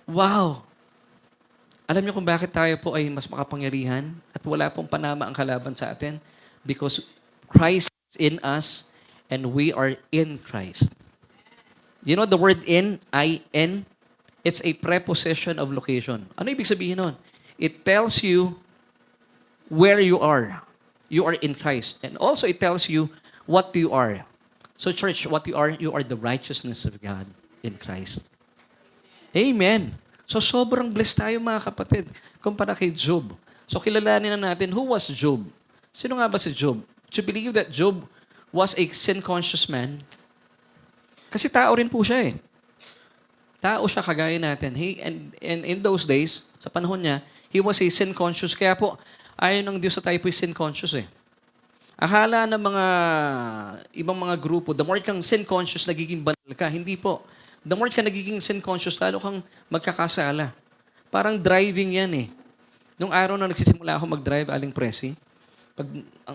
Wow. Alam niyo kung bakit tayo po ay mas makapangyarihan at wala pong panama ang kalaban sa atin? Because Christ is in us and we are in Christ. You know the word in, I-N? It's a preposition of location. Ano ibig sabihin nun? It tells you where you are. You are in Christ. And also it tells you what you are. So church, what you are the righteousness of God in Christ. Amen. So sobrang blessed tayo mga kapatid kumpara kay Job. So kilalanin na natin, who was Job? Sino nga ba si Job? Do you believe that Job was a sin-conscious man? Kasi tao rin po siya eh. Tao siya kagaya natin. And in those days, sa panahon niya, he was a sin-conscious. Kaya po, ayaw ng Diyos sa tayo po sin-conscious eh. Akala ng mga ibang mga grupo, the more kang sin-conscious, nagiging banal ka. Hindi po. The more ka nagiging sin-conscious, lalo kang magkakasala. Parang driving yan eh. Nung araw na nagsisimula ako mag-drive, Aling Presi,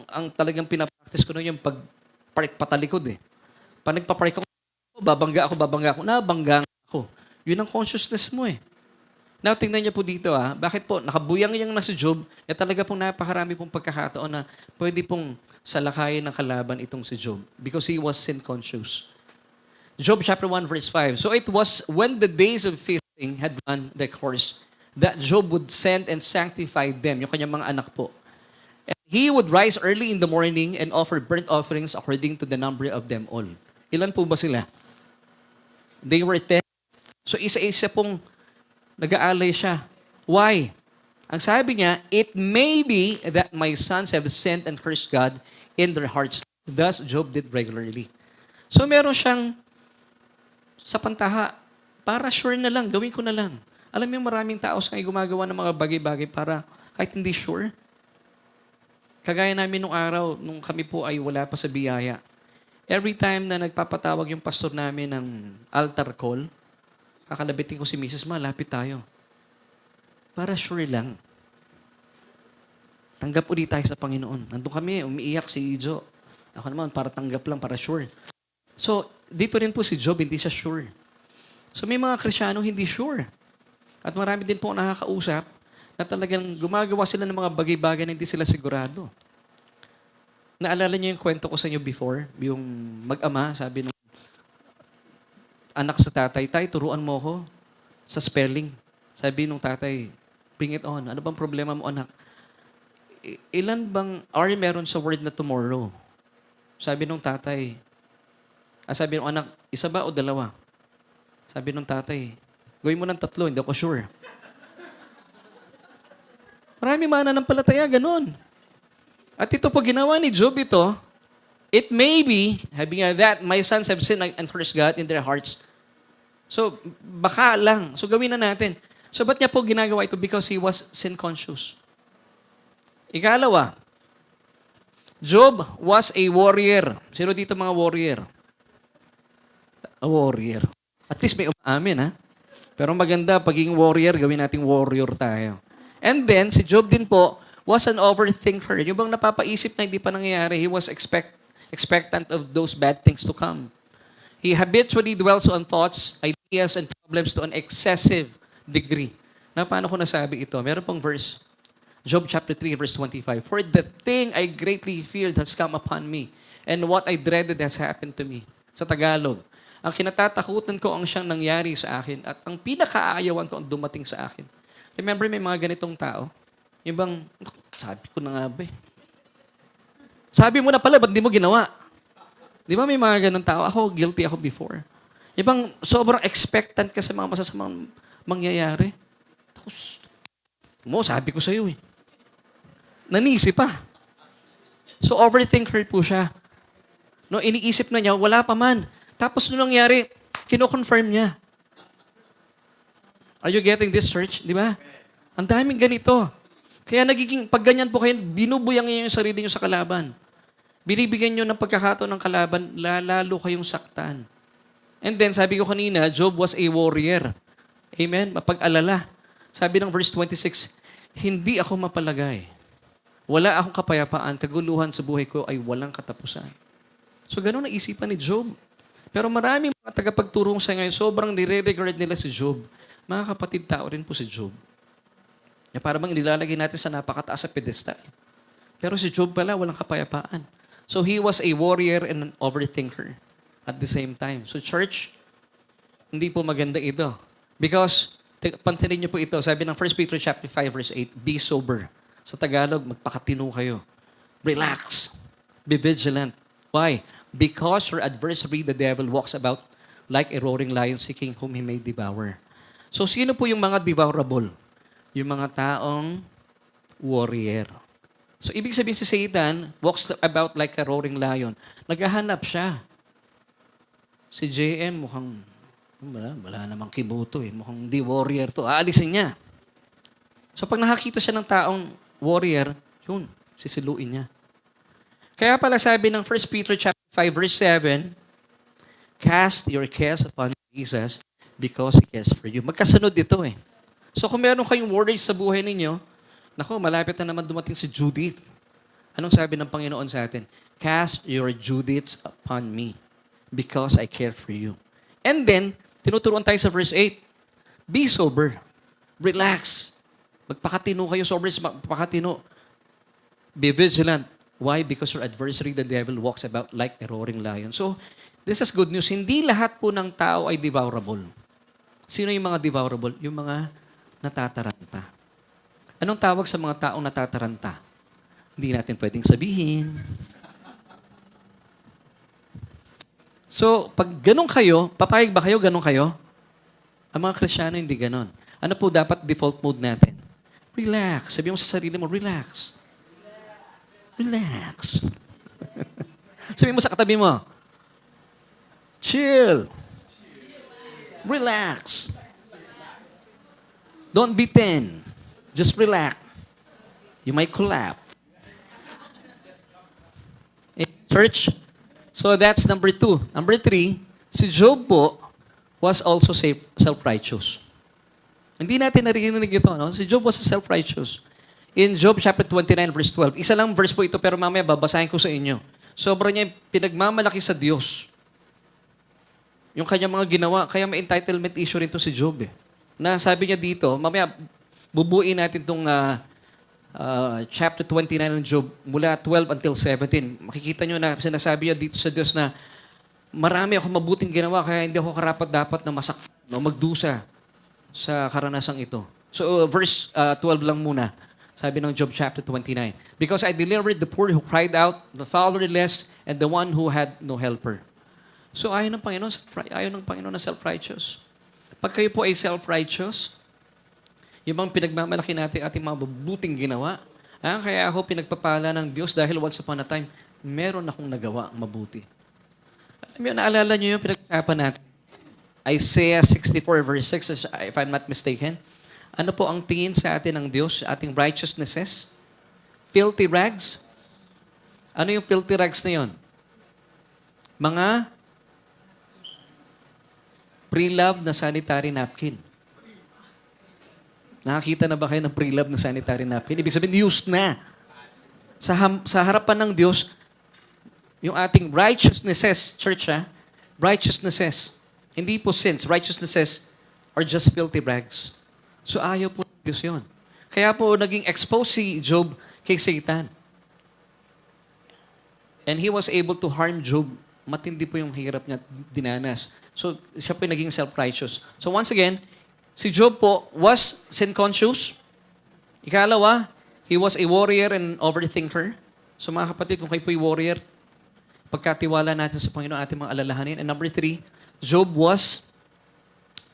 ang talagang pinapractice ko nun yung pag-park patalikod eh. Pag nagpa-park ako, babangga ako, nabangga ako. Yun ang consciousness mo eh. Now, tingnan niyo po dito bakit po, nakabuyang-yang na si Job, talaga pong napakarami pong pagkakataon na pwede pong salakayin ng kalaban itong si Job because he was sin-conscious. Job chapter 1 verse 5. So it was when the days of feasting had run their course that Job would send and sanctify them, yung kanyang mga anak po. And he would rise early in the morning and offer burnt offerings according to the number of them all. Ilan po ba sila? They were 10. So isa-isa pong nag-aalay siya. Why? Ang sabi niya, it may be that my sons have sinned and cursed God in their hearts. Thus, Job did regularly. So meron siyang sa pantaha, para sure na lang, gawin ko na lang. Alam mo, maraming tao sa gumagawa ng mga bagay-bagay para kahit hindi sure. Kagaya namin nung araw, nung kami po ay wala pa sa biyaya. Every time na nagpapatawag yung pastor namin ng altar call, kakalabitin ko si Mrs. Malapit tayo. Para sure lang. Tanggap ulit tayo sa Panginoon. Nandun kami, umiiyak si Ijo. Ako naman, para tanggap lang, para sure. So, dito rin po si Job, hindi siya sure. So, may mga Kristyano hindi sure. At marami din po nakakausap na talagang gumagawa sila ng mga bagay-bagay na hindi sila sigurado. Naalala niyo yung kwento ko sa inyo before? Yung mag-ama, sabi ng anak sa tatay, tay, turuan mo ako sa spelling. Sabi nung tatay, bring it on. Ano bang problema mo, anak? Ilan bang R meron sa word na tomorrow? Sabi nung tatay, sabi nung anak, isa ba o dalawa? Sabi nung tatay, gawin mo ng 3, hindi ako sure. Marami mananampalataya, ganun. At ito po ginawa ni Job ito, it may be, having that, my sons have sinned and cursed God in their hearts. So, baka lang. So, gawin na natin. So, ba't niya po ginagawa ito? Because he was sin-conscious. Ikalawa, Job was a warrior. Sino dito mga warrior? A warrior. At least may umamin, ha? Pero maganda, pagiging warrior, gawin nating warrior tayo. And then, si Job din po, was an overthinker. Yung bang napapaisip na hindi pa nangyayari, he was expectant of those bad things to come. He habitually dwells on thoughts, ideas, and problems to an excessive degree. Na paano ko nasabi ito? Meron pong verse, Job chapter 3, verse 25. For the thing I greatly feared has come upon me, and what I dreaded has happened to me. Sa Tagalog, ang kinatatakutan ko ang siyang nangyari sa akin, at ang pinakaayawan ko ang dumating sa akin. Remember, may mga ganitong tao? Yung bang, sabi ko na nga ba eh. Sabi mo na pala, ba't di mo ginawa? Di ba may mga ganun tao? Ako, guilty ako before. Yung bang, sobrang expectant ka sa mga masasamang mangyayari. Tapos, sabi ko sa'yo eh. Nanisi pa. So, overthinker po siya. No, iniisip na niya, wala pa man. Tapos, nung nangyari, kino-confirm niya. Are you getting this, church? Di ba? Ang daming ganito. Kaya nagiging, pag ganyan po kayo, binubuyang niyo yung sarili niyo sa kalaban. Binibigyan niyo ng pagkakataon ng kalaban, lalo kayong saktan. And then, sabi ko kanina, Job was a warrior. Amen? Mapag-alala. Sabi ng verse 26, hindi ako mapalagay. Wala akong kapayapaan, kaguluhan sa buhay ko ay walang katapusan. So, ganun ang isipan ni Job. Pero maraming mga tagapagturong sa ngayon, sobrang nire-regard nila si Job. Mga kapatid, tao rin po si Job. Para bang nilalagay natin sa napakataas sa pedestal. Pero si Job pala, walang kapayapaan. So he was a warrior and an overthinker at the same time. So church, hindi po maganda ito. Because, pantinin niyo po ito, sabi ng 1 Peter chapter 5 verse 8, be sober. Sa Tagalog, magpakatino kayo. Relax. Be vigilant. Why? Because your adversary, the devil, walks about like a roaring lion seeking whom he may devour. So sino po yung mga devourable? Yung mga taong warrior. So, ibig sabihin si Satan walks about like a roaring lion. Naghahanap siya. Si JM mukhang, wala namang kibuto eh. Mukhang di warrior to. Aalisin niya. So, pag nakakita siya ng taong warrior, yun, sisiluin niya. Kaya pala sabi ng 1 Peter chapter 5 verse 7, cast your cares upon Jesus because He cares for you. Magkasunod ito eh. So kung meron kayong worries sa buhay ninyo, nako, malapit na naman dumating si Judith. Anong sabi ng Panginoon sa atin? Cast your Judiths upon me because I care for you. And then, tinuturuan tayo sa verse 8. Be sober. Relax. Magpakatino kayo, sober, magpakatino. Be vigilant. Why? Because your adversary, the devil, walks about like a roaring lion. So, this is good news. Hindi lahat po ng tao ay devourable. Sino yung mga devourable? Yung mga natataranta. Anong tawag sa mga taong natataranta? Hindi natin pwedeng sabihin. So, pag ganun kayo, papayag ba kayo ganun kayo? Ang mga Kristiyano hindi ganun. Ano po dapat default mode natin? Relax. Sabi mo sa sarili mo, relax. Relax. Sabi mo sa katabi mo, chill. Relax. Don't be tense. Just relax. You might collapse. In church, so that's number 2. Number 3, si Job po was also self-righteous. Hindi natin narinig ito, no? Si Job was self-righteous. In Job chapter 29 verse 12. Isa lang verse po ito pero mamaya babasahin ko sa inyo. Sobra niya pinagmamalaki sa Diyos. Yung kanyang mga ginawa, kaya may entitlement issue rin to si Job eh. Na sabi niya dito, mamaya bubuin natin itong chapter 29 ng Job mula 12 until 17. Makikita nyo na sinasabi niya dito sa Diyos na marami ako mabuting ginawa kaya hindi ako karapat-dapat na magdusa sa karanasang ito. So verse 12 lang muna. Sabi ng Job chapter 29. Because I delivered the poor who cried out, the fatherless, and the one who had no helper. So ayaw ng Panginoon na self-righteous. Pag kayo po ay self-righteous, yung mga pinagmamalaki natin ating mga mabuting ginawa, kaya ako pinagpapala ng Diyos dahil once upon a time, meron akong nagawa mabuti. Alam niyo, naalala niyo yung pinag-usapan natin? Isaiah 64 verse 6, if I'm not mistaken. Ano po ang tingin sa atin ng Diyos, ating righteousnesses? Filthy rags? Ano yung filthy rags na yun? Mga pre-loved na sanitary napkin. Nakakita na ba kayo ng pre-loved na sanitary napkin? Ibig sabihin, used na. Sa harapan ng Diyos, yung ating righteousnesses, church righteousnesses, hindi po sins, righteousnesses are just filthy rags. So ayaw po ng Diyos yun. Kaya po naging expose si Job kay Satan. And he was able to harm Job. Matindi po yung hirap niya dinanas. So siya po naging self-righteous. So once again, si Job po was sin-conscious. Ikalawa, he was a warrior and overthinker. So mga kapatid, kung kayo po yung warrior, pagkatiwala natin sa Panginoon ating mga alalahanin. And number 3, Job was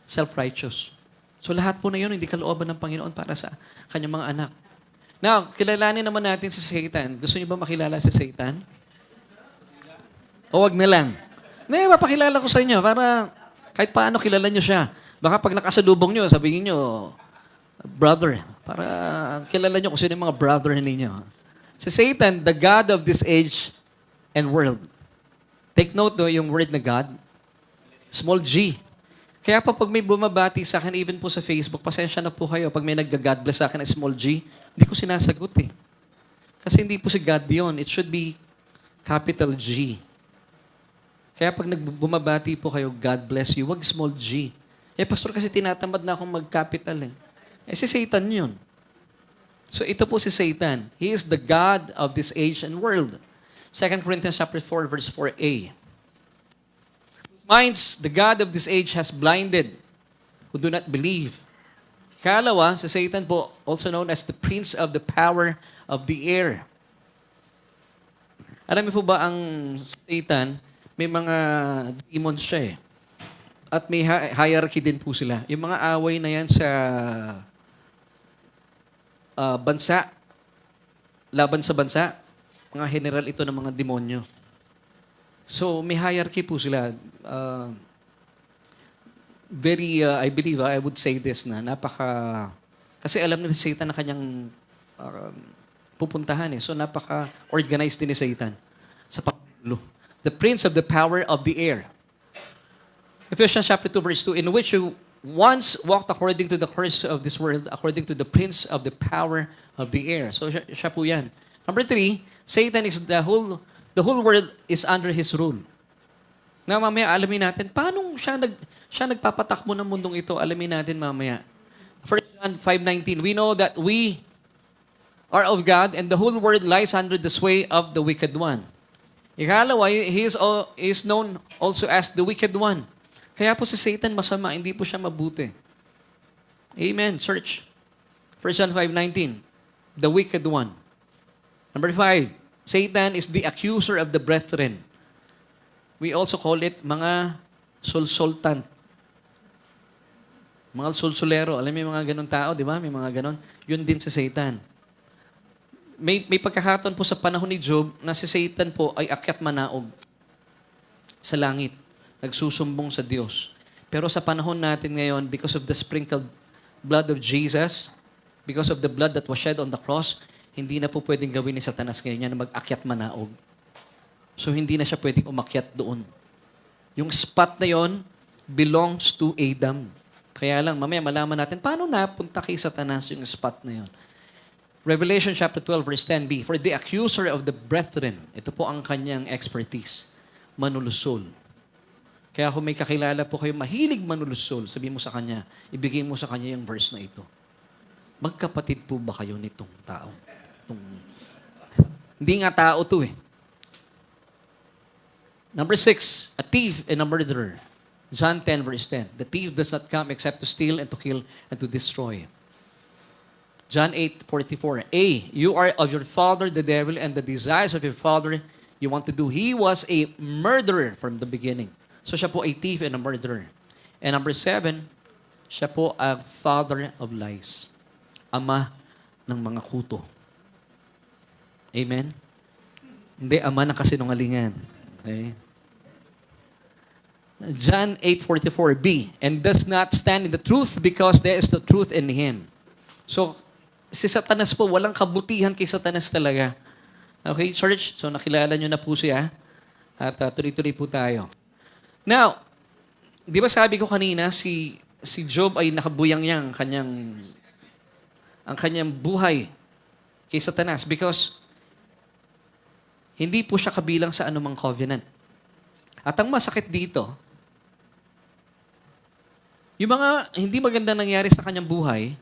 self-righteous. So lahat po na yun, hindi kalooban ng Panginoon para sa kanyang mga anak. Now, kilalanin naman natin si Satan. Gusto niyo ba makilala si Satan? O wag na lang. Hindi, mapakilala ko sa inyo para kahit paano kilala niyo siya. Baka pag nakasalubong niyo, sabihin niyo, brother, para kilala niyo kung sino yung mga brother ninyo. Si Satan, the God of this age and world. Take note yung word na God, small g. Kaya pag may bumabati sa akin, even po sa Facebook, pasensya na po kayo. Pag may nag-God bless sa akin na small g, hindi ko sinasagot eh. Kasi hindi po si God yun. It should be capital G. Kaya pag bumabati po kayo, God bless you, wag small g. Pastor, kasi tinatamad na akong mag-capital eh. Si Satan yun. So ito po si Satan. He is the God of this age and world. 2 Corinthians chapter 4, verse 4a. Minds the God of this age has blinded who do not believe. Kalawa, si Satan po, also known as the prince of the power of the air. Alam niyo po ba ang Satan, may mga demons siya eh. At may hierarchy din po sila. Yung mga away na yan sa bansa, laban sa bansa, mga general ito ng mga demonyo. So, may hierarchy po sila. I believe, I would say this na kasi alam ni Satan na kanyang pupuntahan eh. So, napaka-organized din ni Satan sa pagpulo. The prince of the power of the air. Ephesians chapter 2, verse 2, in which you once walked according to the course of this world, according to the prince of the power of the air. So, siya po yan. Number 3, Satan is the whole world is under his rule. Nga mamaya, alamin natin, paano siya nagpapatakbo ng mundong ito? Alamin natin mamaya. 1 John 5:19, we know that we are of God and the whole world lies under the sway of the wicked one. Ikalawa, he is known also as the wicked one. Kaya po si Satan masama, hindi po siya mabuti. Amen, church. 1 John 5:19, the wicked one. Number 5, Satan is the accuser of the brethren. We also call it mga sulsultant. Mga sulsulero. Alam mo yung mga ganun tao, di ba? May mga ganun. Yun din si Satan. May pagkakataon po sa panahon ni Job na si Satan po ay akyat manaog sa langit. Nagsusumbong sa Diyos. Pero sa panahon natin ngayon, because of the sprinkled blood of Jesus, because of the blood that was shed on the cross, hindi na po pwedeng gawin ni Satanas ngayon yan na mag-akyat manaog. So hindi na siya pwedeng umakyat doon. Yung spot na yon belongs to Adam. Kaya lang, mamaya malaman natin, paano napunta kay Satanas yung spot na yon? Revelation chapter 12 verse 10b, for the accuser of the brethren, ito po ang kanyang expertise, manulusol. Kaya kung may kakilala po kayo mahilig manulusol, sabihin mo sa kanya, ibigay mo sa kanya yung verse na ito. Magkapatid po ba kayo nitong tao? Hindi nga tao to eh. Number 6, a thief and a murderer. John 10 verse 10, the thief does not come except to steal and to kill and to destroy. John 8:44, you are of your father the devil, and the desires of your father you want to do. He was a murderer from the beginning. So siya po a thief and a murderer. And number 7, siya po a father of lies. Ama ng mga kuto. Amen? Hindi, ama ng kasinungalingan. Okay? John 8:44b, and does not stand in the truth because there is the truth in him. So, si Satanas po, walang kabutihan kay Satanas talaga. Okay, church? So, nakilala nyo na po siya. At tuloy-tuloy po tayo. Now, di ba sabi ko kanina, si Job ay nakabuyang niya ang kanyang buhay kay Satanas because hindi po siya kabilang sa anumang covenant. At ang masakit dito, yung mga hindi maganda nangyari sa kanyang buhay,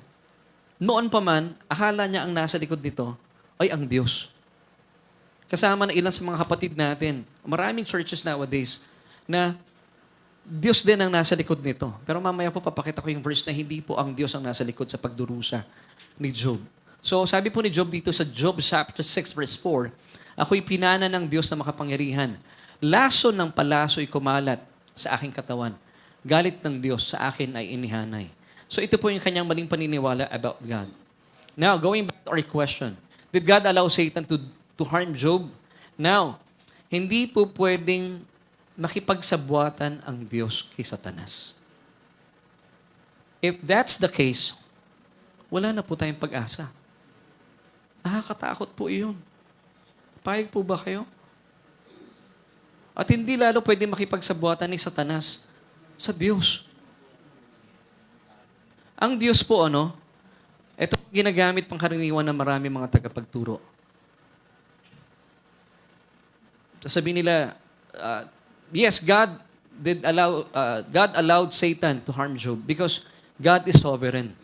noon pa man, akala niya ang nasa likod nito ay ang Diyos. Kasama na ilan sa mga kapatid natin, maraming churches nowadays, na Diyos din ang nasa likod nito. Pero mamaya po papakita ko yung verse na hindi po ang Diyos ang nasa likod sa pagdurusa ni Job. So sabi po ni Job dito sa Job chapter 6 verse 4, ako'y pinana ng Diyos na makapangyarihan. Laso ng palaso'y kumalat sa aking katawan. Galit ng Diyos sa akin ay inihanay. So ito po yung kanyang maling paniniwala about God. Now, going back to our question, did God allow Satan to harm Job? Now, hindi po pwedeng makipagsabwatan ang Diyos kay Satanas. If that's the case, wala na po tayong pag-asa. Nakakatakot po iyon. Payag po ba kayo? At hindi lalo pwedeng makipagsabwatan ni Satanas sa Diyos. Ang Diyos po, ito ginagamit pang karaniwan ng marami mga tagapagturo. Sabihin nila, yes, God allowed Satan to harm Job because God is sovereign.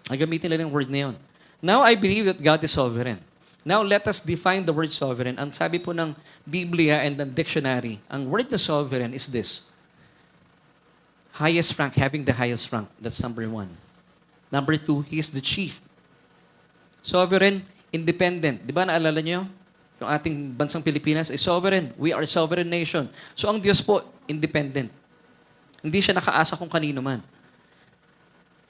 Gamitin nila yung word na yun. Now, I believe that God is sovereign. Now, let us define the word sovereign. Ang sabi po ng Biblia and ng dictionary, ang word na sovereign is this. Highest rank, having the highest rank. That's number 1. Number 2, He is the chief. Sovereign, independent. Di ba naalala niyo? Yung ating bansang Pilipinas ay sovereign. We are a sovereign nation. So ang Diyos po, independent. Hindi siya nakaasa kung kanino man.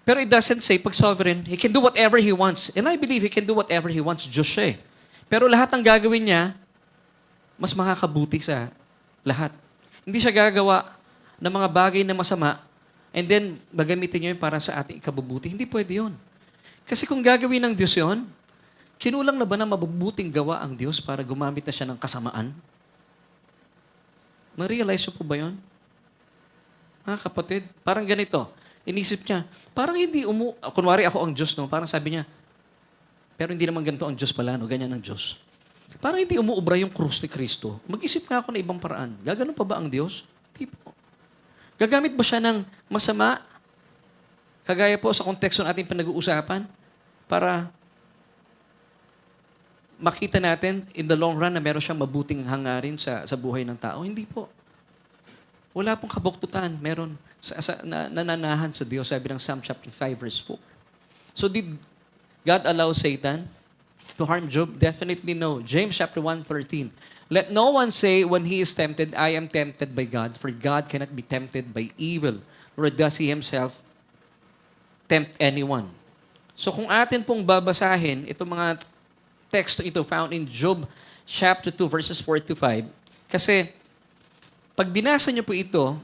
Pero it doesn't say, pag sovereign, He can do whatever He wants. And I believe He can do whatever He wants. Diyos siya eh. Pero lahat ng gagawin niya, mas makakabuti sa lahat. Hindi siya gagawa ng mga bagay na masama and then gagamitin niyo yun para sa ating ikabubuti. Hindi pwede yun. Kasi kung gagawin ng Diyos yun, kinulang na ba na mabubuting gawa ang Diyos para gumamit na siya ng kasamaan? Na-realize niyo po ba yun? Mga kapatid, parang ganito. Inisip niya, parang hindi kunwari ako ang Diyos, no? Parang sabi niya, pero hindi naman ganito ang Diyos pala, no? Ganyan ang Diyos. Parang hindi umuubra yung krus ni Kristo. Mag-isip nga ako na ibang paraan. Gaganon pa ba ang Diyos? Hindi po. Gagamit ba siya ng masama? Kagaya po sa konteksto ng ating pinag-uusapan? Para makita natin in the long run na meron siyang mabuting hangarin sa buhay ng tao. Hindi po. Wala pong kabuktutan. Meron nananahan sa Diyos. Sabi ng Psalm chapter 5 verse 4. So did God allow Satan to harm Job? Definitely no. James chapter 1:13. Let no one say when he is tempted, I am tempted by God, for God cannot be tempted by evil, nor does He Himself tempt anyone. So kung atin pong babasahin itong mga text ito found in Job chapter 2 verses 4 to 5, kasi pag binasa niyo po ito,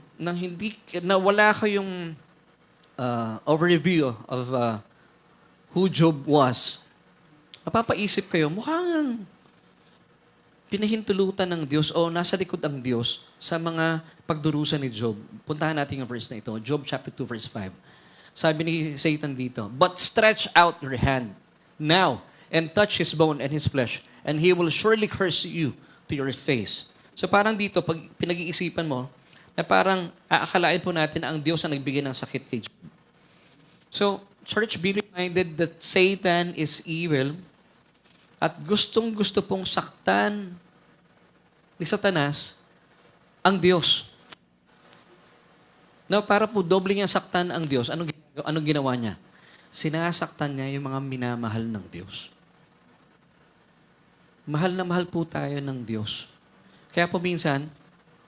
na wala kayong overview of who Job was, mapapaisip kayo, mukhang pinahintulutan ng Diyos o nasa likod ang Diyos sa mga pagdurusa ni Job. Puntahan natin yung verse na ito. Job chapter 2 verse 5. Sabi ni Satan dito, but stretch out your hand now and touch his bone and his flesh, and he will surely curse you to your face. So parang dito, pag pinag-iisipan mo, na parang aakalain po natin na ang Diyos ang nagbigay ng sakit kay Job. So, church, be reminded that Satan is evil at gustong-gusto pong saktan ni Satanas ang Diyos. Now, para po doble niya saktan ang Diyos, anong ginawa niya? Sinasaktan niya yung mga minamahal ng Diyos. Mahal na mahal po tayo ng Diyos. Kaya po minsan,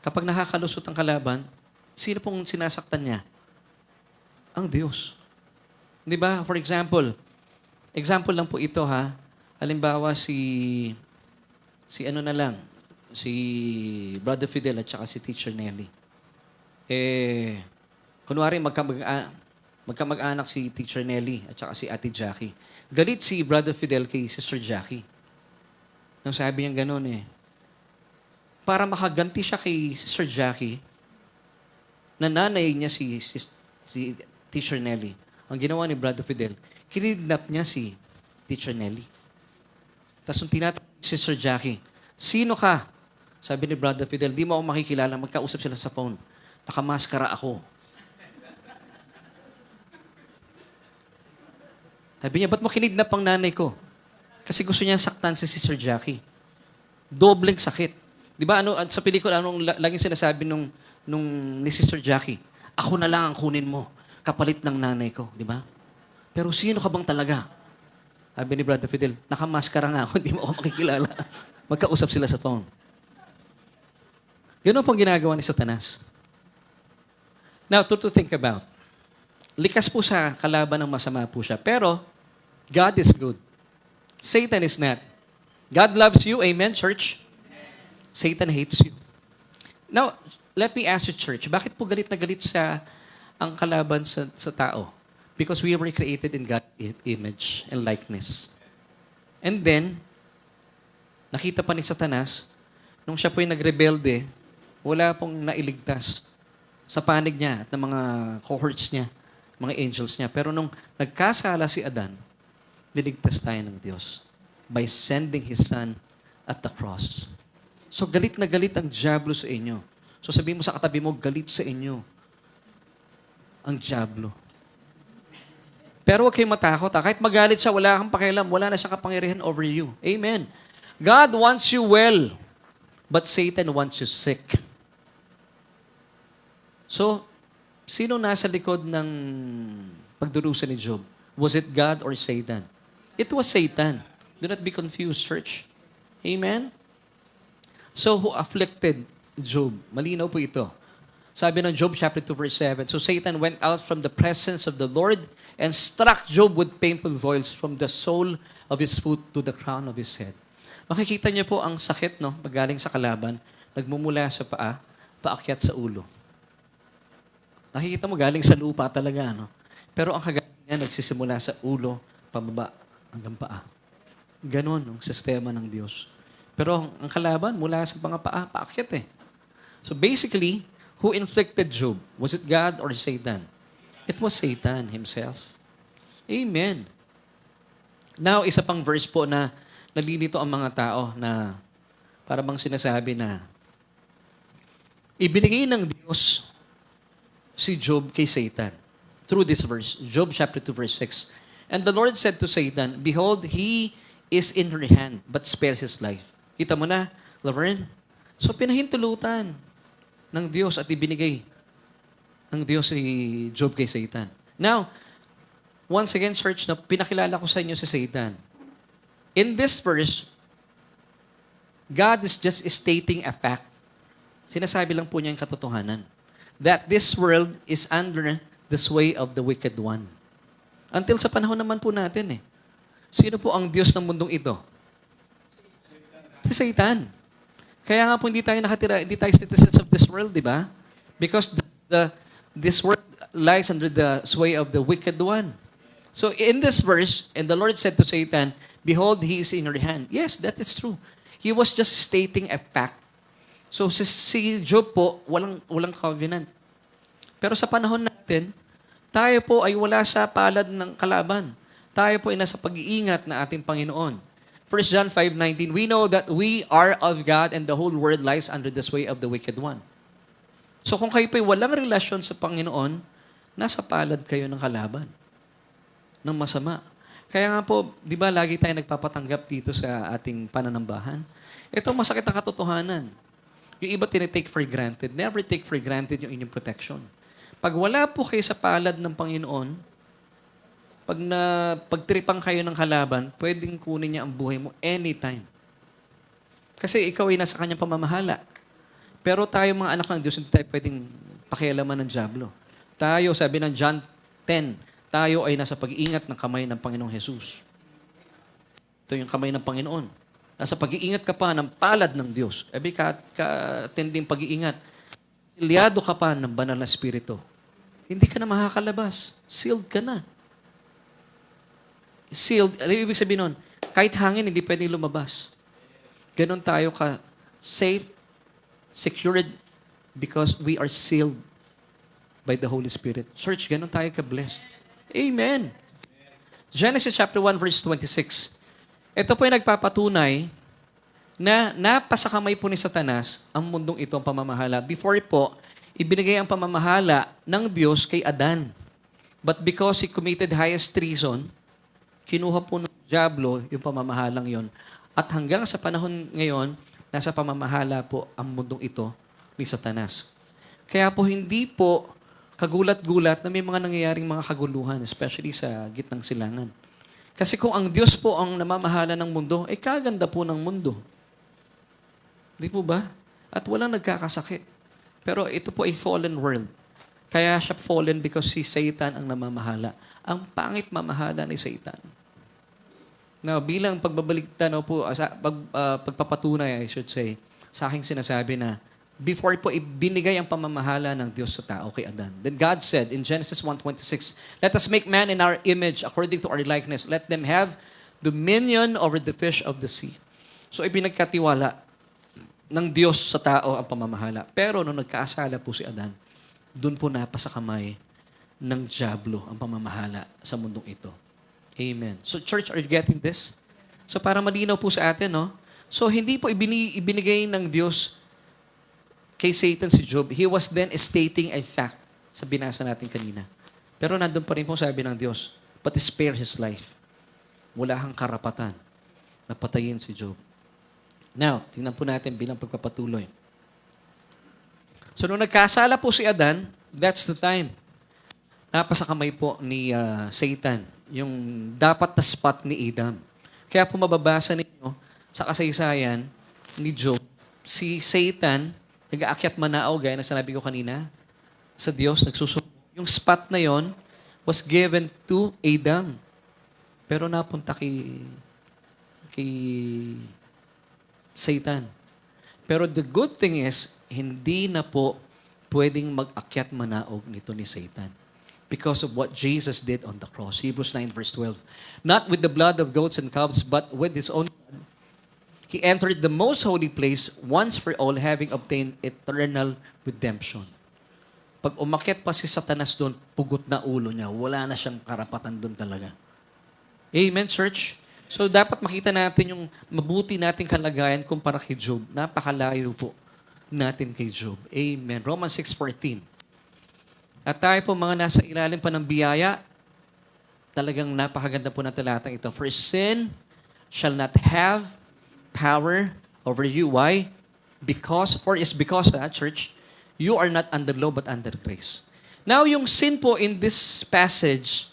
kapag nakakalusot ang kalaban, sino pong sinasaktan niya? Ang Diyos. Di ba? For example lang po ito ha. Halimbawa si Brother Fidel at saka si Teacher Nelly. Kunwari magkamag-anak si Teacher Nelly at saka si Ate Jackie. Galit si Brother Fidel kay Sister Jackie. Nang sabi niya gano'n para makaganti siya kay Sister Jackie, nanay niya si Teacher Nelly. Ang ginawa ni Brother Fidel, kinidnap niya si Teacher Nelly. Tapos nung tinatanong si Sister Jackie, sino ka? Sabi ni Brother Fidel, di mo ako makikilala, magkausap sila sa phone. Nakamaskara ako. Sabi niya, ba't mo kinidnap ang nanay ko? Kasi gusto niya saktan si Sister Jackie. Dobleng sakit. Di ba sa pelikula, anong laging sinasabi ni Sister Jackie? Ako na lang ang kunin mo, kapalit ng nanay ko. Di ba? Pero sino ka bang talaga? Sabi ni Brother Fidel, nakamaskara nga ako, hindi mo ako makikilala. Magkausap sila sa phone. Ganun pong ginagawa ni Satanas. Now, to think about. Likas po sa kalaban ng masama po siya. Pero, God is good. Satan is not. God loves you. Amen, church? Satan hates you. Now, let me ask you, church, bakit po galit na galit ang kalaban sa tao? Because we were created in God's image and likeness. And then, nakita pa ni Satanas, nung siya po yung nagrebelde, wala pong nailigtas sa panig niya at ng mga cohorts niya, mga angels niya. Pero nung nagkasala si Adan, niligtas tayo ng Diyos by sending His Son at the cross. So galit na galit ang diablo sa inyo. So sabihin mo sa katabi mo, galit sa inyo ang diablo. Pero huwag kayong matakot. Kahit magalit siya, wala kang pakialam. Wala na siyang kapangyarihan over you. Amen. God wants you well, but Satan wants you sick. So, sino nasa likod ng pagdurusa ni Job? Was it God or Satan? It was Satan. Do not be confused, church. Amen? So, who afflicted Job? Malinaw po ito. Sabi ng Job chapter 2 verse 7, so Satan went out from the presence of the Lord and struck Job with painful boils from the sole of his foot to the crown of his head. Makikita niyo po ang sakit, no? Paggaling sa kalaban, nagmumula sa paa, paakyat sa ulo. Nakikita mo galing sa lupa talaga, no? Pero ang kagaling niya nagsisimula sa ulo, pababa, hanggang paa. Ganon ang sistema ng Diyos. Pero ang kalaban, mula sa mga paa, paakyat So basically, who inflicted Job? Was it God or Satan? It was Satan himself. Amen. Now, isa pang verse po na nalilito ang mga tao na para bang sinasabi na ibinigay ng Diyos si Job kay Satan through this verse. Job chapter 2 verse 6. And the Lord said to Satan, behold, he is in her hand, but spares his life. Kita mo na, Laverne? So, pinahintulutan ng Diyos at ibinigay ng Diyos si Job kay Satan. Now, once again, church, no, pinakilala ko sa inyo si Satan. In this verse, God is just stating a fact. Sinasabi lang po niya yung katotohanan. That this world is under the sway of the wicked one. Until sa panahon naman po natin Sino po ang Diyos ng mundong ito? Si Satan. Kaya nga po hindi tayo nakatira, hindi tayo citizens of this world, di ba? Because this world lies under the sway of the wicked one. So in this verse, and the Lord said to Satan, "Behold, he is in your hand." Yes, that is true. He was just stating a fact. So si Job po, walang covenant. Pero sa panahon natin, tayo po ay wala sa palad ng kalaban. Tayo po ay nasa pag-iingat na ating Panginoon. 1 John 5:19, we know that we are of God and the whole world lies under the sway of the wicked one. So kung kayo po ay walang relasyon sa Panginoon, nasa palad kayo ng kalaban, ng masama. Kaya nga po, di ba lagi tayo nagpapatanggap dito sa ating pananambahan? Ito masakit ang katotohanan. Yung iba tinitake for granted. Never take for granted yung inyong protection. Pag wala po kayo sa palad ng Panginoon, pagtripang kayo ng kalaban, pwedeng kunin niya ang buhay mo anytime. Kasi ikaw ay nasa kanyang pamamahala. Pero tayo mga anak ng Diyos, hindi tayo pwedeng pakialaman ng dyablo. Tayo, sabi ng John 10, tayo ay nasa pag-iingat ng kamay ng Panginoong Jesus. Ito yung kamay ng Panginoon. Nasa pag-iingat ka pa ng palad ng Diyos. Ebi katinding pag-iingat. Ilyado ka pa ng banal na spirito. Hindi ka na makakalabas. Sealed ka na. Sealed, ano ibig sabihin nun? Kahit hangin, hindi pwedeng lumabas. Ganon tayo ka safe, secured, because we are sealed by the Holy Spirit. Church, ganon tayo ka-blessed. Amen. Genesis chapter 1, verse 26. Ito po ay nagpapatunay na napasakamay po ni Satanas ang mundong ito ang pamamahala. Before po, ibinigay ang pamamahala ng Diyos kay Adan. But because he committed highest treason, kinuha po ng dyablo yung pamamahalang yon. At hanggang sa panahon ngayon, nasa pamamahala po ang mundong ito ni Satanas. Kaya po hindi po kagulat-gulat na may mga nangyayaring mga kaguluhan, especially sa gitnang silangan. Kasi kung ang Diyos po ang namamahala ng mundo, ay kaganda po ng mundo. Di po ba? At walang nagkakasakit. Pero ito po ay fallen world. Kaya siya fallen because si Satan ang namamahala. Ang pangit mamahala ni Satan. Now, bilang pagbabalik tanaw po, pagpapatunay, I should say, sa aking sinasabi na before po ibinigay ang pamamahala ng Diyos sa tao kay Adan. Then God said in Genesis 1:26, "Let us make man in our image according to our likeness. Let them have dominion over the fish of the sea." So ipinagkatiwala ng Diyos sa tao ang pamamahala. Pero nung nagkaasala po si Adan, doon po napasakamay ng dyablo ang pamamahala sa mundong ito. Amen. So church, are you getting this? So para malinaw po sa atin, no? So hindi po ibinigay ng Diyos kay Satan si Job. He was then stating a fact sa binasa natin kanina. Pero nandun pa rin po sabi ng Diyos, but spare his life. Wala kang karapatan na patayin si Job. Now, tingnan po natin bilang pagpapatuloy. So nung nagkasala po si Adan, that's the time. Napasakamay po ni Satan yung dapat na spot ni Adam. Kaya po mababasa ninyo sa kasaysayan ni Job, si Satan, nag-aakyat manao, gaya na sinabi ko kanina, sa Diyos, nagsusuko. Yung spot na yon was given to Adam. Pero napunta kay Satan. Pero the good thing is, hindi na po pwedeng mag-akyat manaog nito ni Satan. Because of what Jesus did on the cross. Hebrews 9 verse 12. Not with the blood of goats and calves, but with his own blood. He entered the most holy place once for all, having obtained eternal redemption. Pag umakyat pa si Satanas doon, pugot na ulo niya. Wala na siyang karapatan doon talaga. Amen, church? So dapat makita natin yung mabuti nating kalagayan kumpara kay Job. Napakalayo po natin kay Job. Amen. Romans 6:14. At tayo po mga nasa ilalim pa ng biyaya, talagang napakaganda po ng talatang ito. For sin shall not have power over you. Why? Because church, you are not under law but under grace. Now, yung sin po in this passage,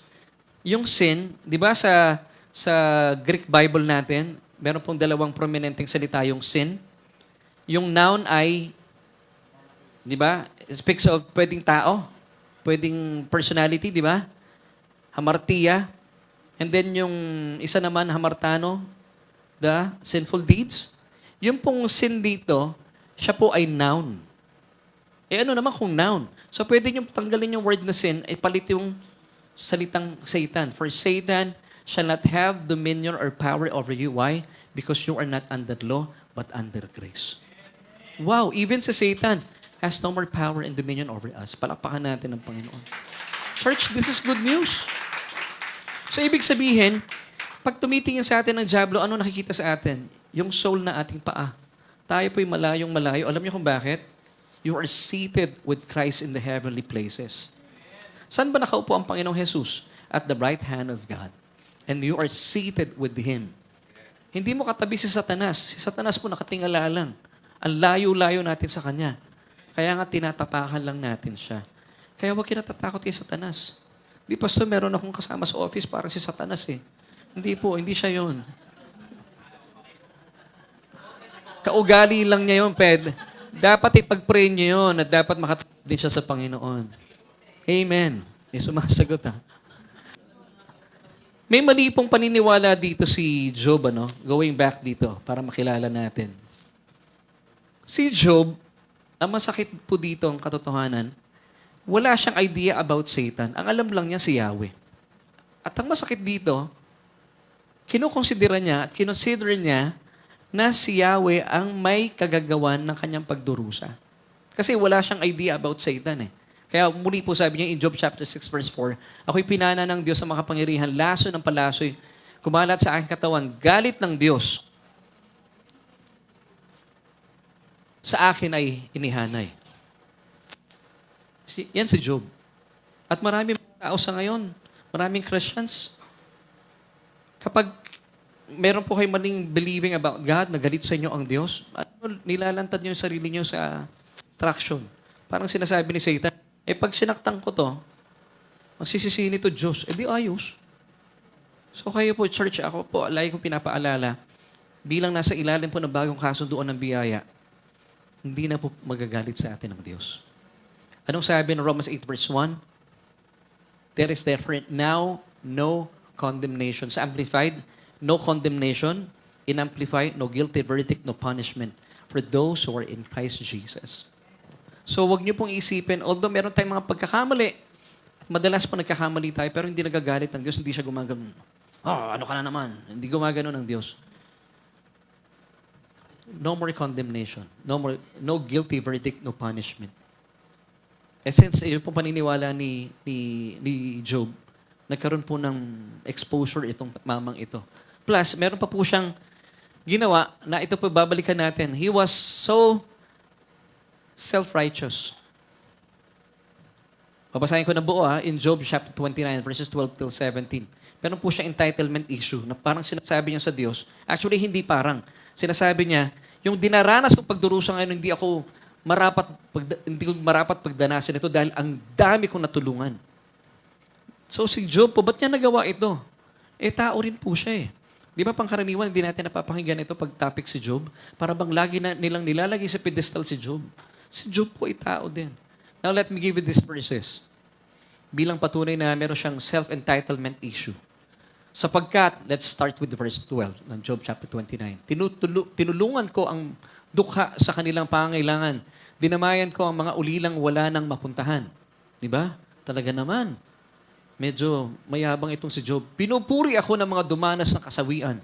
yung sin, di ba sa Greek Bible natin, meron pong dalawang prominenteng salita yung sin. Yung noun ay, di ba, speaks of pwedeng tao, pwedeng personality, di ba? Hamartia. And then yung isa naman, hamartano, the sinful deeds. Yung pong sin dito, siya po ay noun. Ano naman kung noun? So pwede nyo tanggalin yung word na sin, ay palit yung salitang Satan. For Satan shall not have dominion or power over you. Why? Because you are not under law, but under grace. Wow, even si Satan has no more power and dominion over us. Palakpakan natin ng Panginoon. Church, this is good news. So ibig sabihin, pag tumitingin sa atin ng dyablo, ano nakikita sa atin? Yung soul na ating paa. Tayo po'y malayong malayo. Alam niyo kung bakit? You are seated with Christ in the heavenly places. Saan ba nakaupo ang Panginoong Jesus? At the right hand of God. And you are seated with Him. Hindi mo katabi si Satanas. Si Satanas po nakatingala lang. Ang layo-layo natin sa Kanya. Kaya nga tinatapakan lang natin siya. Kaya huwag kinatatakot kay Satanas. Di pastor, meron akong kasama sa office parang si Satanas eh. Hindi po, hindi siya yun. Kaugali lang niya yun, Ped. Dapat ipag-pray niyo yun at dapat makatawid din siya sa Panginoon. Amen. May sumasagot ha. May mali pong paniniwala dito si Job, ano? Going back dito para makilala natin. Si Job, ang masakit po dito ang katotohanan, wala siyang idea about Satan. Ang alam lang niya si Yahweh. At ang masakit dito, kinukonsidera niya at kinonsider niya na si Yahweh ang may kagagawan ng kanyang pagdurusa. Kasi wala siyang idea about Satan eh. Kaya muli po sabi niya in Job chapter 6 verse 4, ako'y pinana ng Diyos sa makapangyarihan, laso ng palasoy, kumalat sa aking katawan, galit ng Diyos sa akin ay inihanay. Yan si Job. At maraming tao sa ngayon, maraming Christians, kapag meron po kayo maling believing about God, nagalit sa inyo ang Diyos, nilalantad nyo yung sarili nyo sa distraction. Parang sinasabi ni Satan, pag sinaktan ko to, magsisisi nito Diyos, di ayos. So kayo po, church, ako po, lagi kong pinapaalala, bilang nasa ilalim po ng bagong kasunduan ng biyaya, hindi na po magagalit sa atin ng Diyos. Anong sabi ng Romans 8 verse 1? There is therefore now no condemnation. Sa Amplified, no condemnation. In Amplified, no guilty verdict, no punishment for those who are in Christ Jesus. So wag niyo pong isipin, although meron tayong mga pagkakamali, at madalas po nagkakamali tayo, pero hindi nagagalit ng Diyos, hindi siya gumagano. Ano ka na naman? Hindi gumagano ng Diyos. No more condemnation. No guilty verdict, no punishment. Since yun pong paniniwala ni Job, nagkaroon po ng exposure itong mamang ito. Plus, meron pa po siyang ginawa na ito po babalikan natin. He was so self-righteous. Babasahin ko na buo in Job chapter 29 verses 12 till 17. Meron po siyang entitlement issue na parang sinasabi niya sa Diyos. Actually, hindi parang. Sinasabi niya, yung dinaranas kong pagdurusa ngayon, hindi ko marapat pagdanasin ito dahil ang dami kong natulungan. So si Job po, ba't niya nagawa ito? Tao rin po siya eh. Di ba pangkaraniwan, hindi natin napapakinggan ito pag topic si Job? Para bang lagi na nilang nilalagay sa pedestal si Job. Si Job po ay tao din. Now let me give you these verses. Bilang patunay na meron siyang self-entitlement issue. Sapagkat, let's start with verse 12 ng Job chapter 29. Tinulungan ko ang dukha sa kanilang pangangailangan. Dinamayan ko ang mga ulilang wala nang mapuntahan. Di ba? Talaga naman. Medyo mayabang itong si Job. Pinupuri ako ng mga dumanas na kasawian.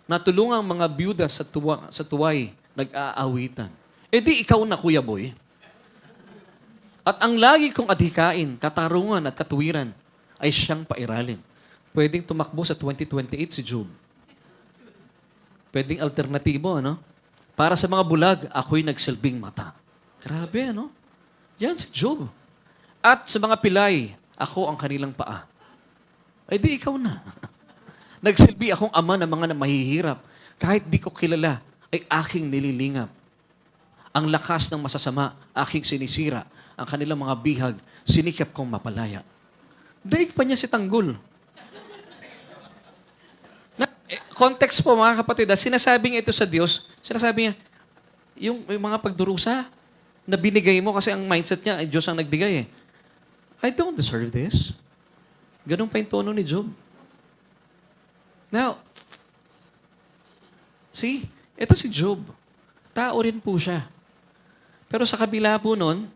Natulungang mga byuda sa tuway, nag-aawitan. Di ikaw na, Kuya Boy. At ang lagi kong adhikain, katarungan at katuwiran ay siyang pairalim. Pwedeng tumakbo sa 2028 si Job. Pwedeng alternatibo, ano? Para sa mga bulag, ako'y nagsilbing mata. Grabe, ano? Yan si Job. At sa mga pilay, ako ang kanilang paa. Di ikaw na. Nagsilbi akong ama ng mga mahihirap. Kahit di ko kilala, ay aking nililingap. Ang lakas ng masasama, aking sinisira. Ang kanilang mga bihag, sinikap kong mapalaya. Daig pa niya si Tanggol. Context po mga kapatid, sinasabi niya ito sa Diyos, sinasabi niya, yung mga pagdurusa na binigay mo kasi ang mindset niya, ay Diyos ang nagbigay eh. I don't deserve this. Ganun pa yung tono ni Job. Now, see, ito si Job. Tao rin po siya. Pero sa kabila po nun,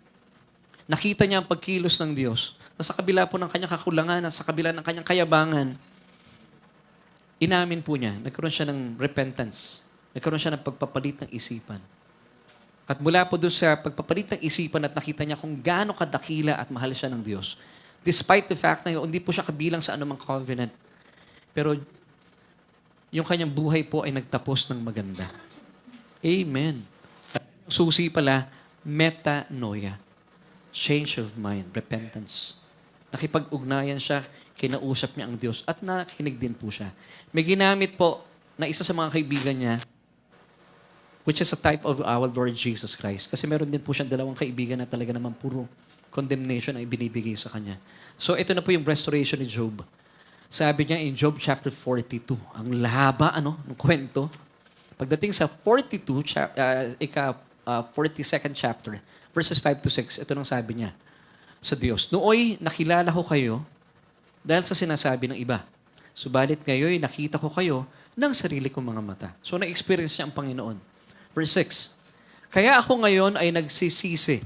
nakita niya ang pagkilos ng Diyos. Na sa kabila po ng kanyang kakulangan, at sa kabila ng kanyang kayabangan, inamin po niya, nagkaroon siya ng repentance. Nagkaroon siya ng pagpapalit ng isipan. At mula po doon sa pagpapalit ng isipan at nakita niya kung gaano kadakila at mahal siya ng Diyos. Despite the fact na hindi po siya kabilang sa anumang covenant. Pero yung kanyang buhay po ay nagtapos ng maganda. Amen. At yung susi pala, metanoia. Change of mind, repentance. Nakipag-ugnayan siya, kinausap niya ang Diyos at nakinig din po siya. May ginamit po na isa sa mga kaibigan niya, which is a type of our Lord Jesus Christ. Kasi meron din po siyang dalawang kaibigan na talaga naman puro condemnation ang ibinibigay sa kanya. So ito na po yung restoration ni Job. Sabi niya in Job chapter 42, ang lahaba ng kwento. Pagdating sa 42nd chapter, verses 5 to 6, ito nang sabi niya sa Diyos. Nooy, nakilala ko kayo dahil sa sinasabi ng iba. Subalit ngayon, nakita ko kayo ng sarili kong mga mata. So, na-experience niya ang Panginoon. Verse 6, kaya ako ngayon ay nagsisisi.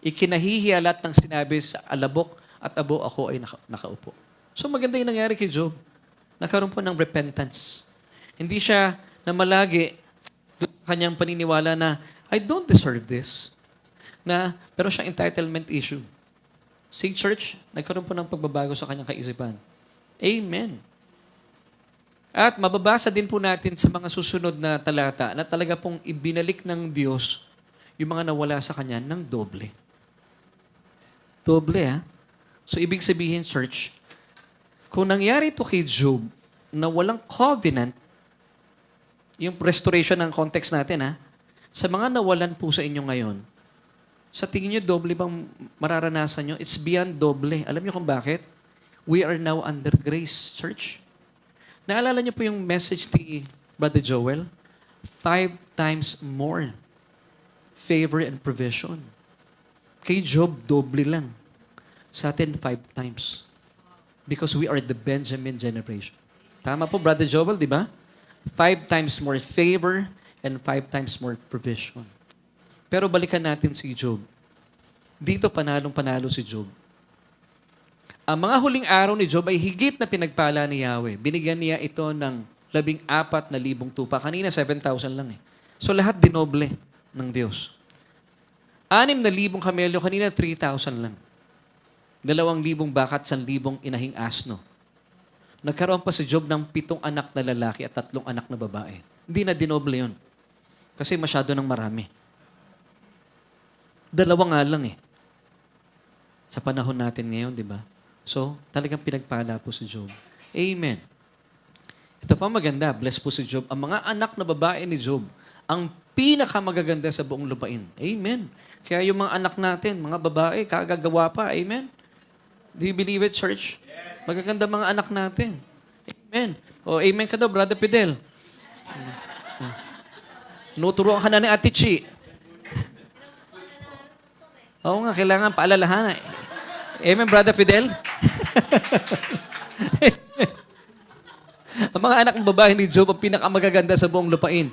Ikinahihiyalat ng sinabi sa alabok at abo ako ay nakaupo. So, maganda yung nangyari kay Job. Nagkaroon po ng repentance. Hindi siya namalagi doon sa kanyang paniniwala na, I don't deserve this. Pero siyang entitlement issue. See, church, nagkaroon po ng pagbabago sa kanyang kaisipan. Amen. At mababasa din po natin sa mga susunod na talata na talaga pong ibinalik ng Diyos yung mga nawala sa kanya ng doble. Doble, ha? So, ibig sabihin, church, kung nangyari ito kay Job na walang covenant, yung restoration ng context natin, ha? Sa mga nawalan po sa inyo ngayon, sa tingin nyo, doble bang mararanasan nyo? It's beyond doble. Alam nyo kung bakit? We are now under grace, church. Naalala nyo po yung message ni Brother Joel? 5 times more favor and provision. Kay Job, doble lang. Sa atin, 5 times. Because we are the Benjamin generation. Tama po, Brother Joel, di ba? 5 times more favor and 5 times more provision. Pero balikan natin si Job. Dito panalong-panalo si Job. Ang mga huling araw ni Job ay higit na pinagpala ni Yahweh. Binigyan niya ito ng 14,000 tupa. Kanina 7,000 lang eh. So lahat dinoble ng Diyos. 6,000 kamelyo, kanina 3,000 lang. 2,000 bakat, 1,000 inahing asno. Nagkaroon pa si Job ng 7 anak na lalaki at 3 anak na babae. Hindi na dinoble yun. Kasi masyado ng marami. 2 nga lang eh. Sa panahon natin ngayon, di ba? So, talagang pinagpala po si Job. Amen. Ito pa maganda, bless po si Job. Ang mga anak na babae ni Job, ang pinakamagaganda sa buong lupain. Amen. Kaya yung mga anak natin, mga babae, kagagawa pa. Amen. Do you believe it, church? Magaganda mga anak natin. Amen. O, amen ka daw, Brother Fidel. Nuturuan ka na ni Ate Chi. Oo nga, kailangan paalalahan. Amen, Brother Fidel? Ang mga anak ng babae ni Job ang pinakamagaganda sa buong lupain.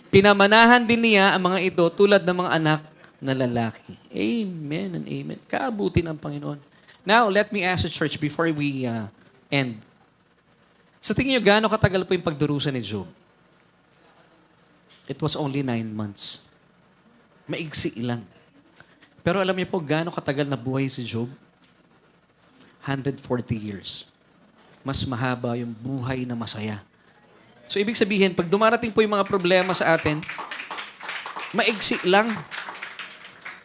Pinamanahan din niya ang mga ito tulad ng mga anak na lalaki. Amen and amen. Kaabuti ng Panginoon. Now, let me ask the church before we end. Sa tingin niyo, gaano katagal po yung pagdurusa ni Job? It was only 9 months. Maigsi lang. Pero alam niyo po, gaano katagal na buhay si Job? 140 years. Mas mahaba yung buhay na masaya. So, ibig sabihin, pag dumarating po yung mga problema sa atin, maigsi lang.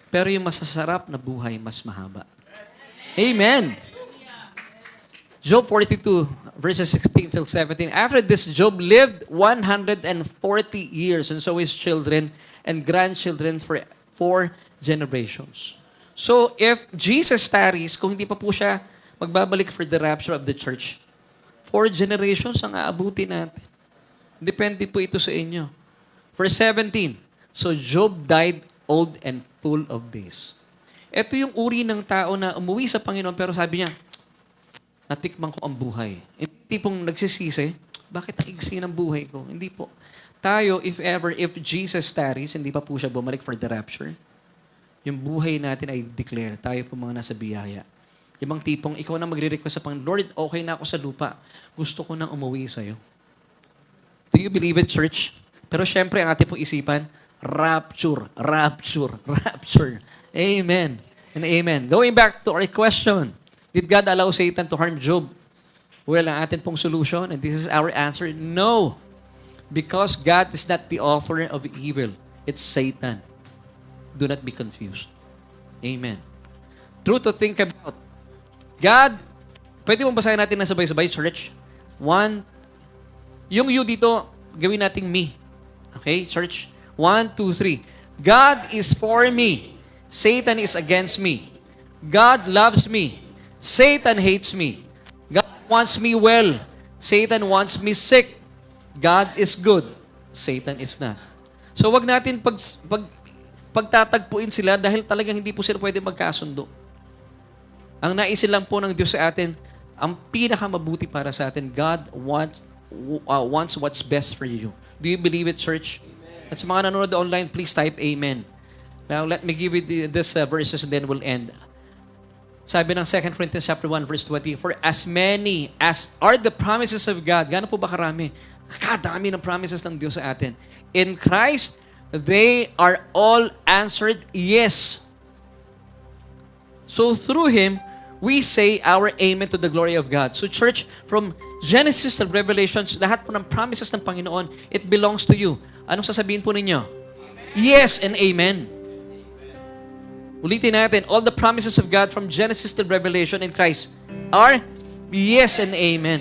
Pero yung masasarap na buhay, mas mahaba. Amen. Job 42, verses 16 till 17. After this, Job lived 140 years, and so his children and grandchildren for 4 generations. So, if Jesus tarries, kung hindi pa po siya magbabalik for the rapture of the church, 4 generations ang aabuti natin. Depende po ito sa inyo. Verse 17, so Job died old and full of days. Ito yung uri ng tao na umuwi sa Panginoon pero sabi niya, natikman ko ang buhay. Hindi pong nagsisisi, bakit ang iksi ng buhay ko? Hindi po. Tayo, if Jesus tarries, hindi pa po siya bumalik for the rapture, yung buhay natin ay declare. Tayo po mga nasa biyaya. Yung bang tipong, ikaw na magre-request sa Panginoon, Lord, okay na ako sa lupa. Gusto ko nang umuwi sa'yo. Do you believe it, church? Pero syempre, ang ating pong isipan, rapture, rapture, rapture. Amen and amen. Going back to our question, did God allow Satan to harm Job? Well, ang atin pong solution, and this is our answer, no. Because God is not the author of evil. It's Satan. Do not be confused. Amen. True to think about. God, pwede mong basahin natin na sabay-sabay, church? 1, yung you dito, gawin nating me. Okay, church? 1, 2, 3. God is for me. Satan is against me. God loves me. Satan hates me. God wants me well. Satan wants me sick. God is good. Satan is not. So wag natin pagtatagpuin sila dahil talagang hindi po sila pwede magkasundo. Ang naisin lang po ng Diyos sa atin, ang pinakamabuti para sa atin, God wants what's best for you. Do you believe it, church? At sa mga nanonood online, please type Amen. Now, let me give you this verses and then we'll end. Sabi ng 2 Corinthians chapter 1, verse 20, for as many as are the promises of God, gaano po ba karami? Kadami ng promises ng Diyos sa atin. In Christ, they are all answered yes. So through Him, we say our amen to the glory of God. So church, from Genesis to Revelations, lahat po ng promises ng Panginoon, it belongs to you. Anong sasabihin po ninyo? Amen. Yes and amen. Ulitin natin, all the promises of God from Genesis to Revelation in Christ are yes and amen.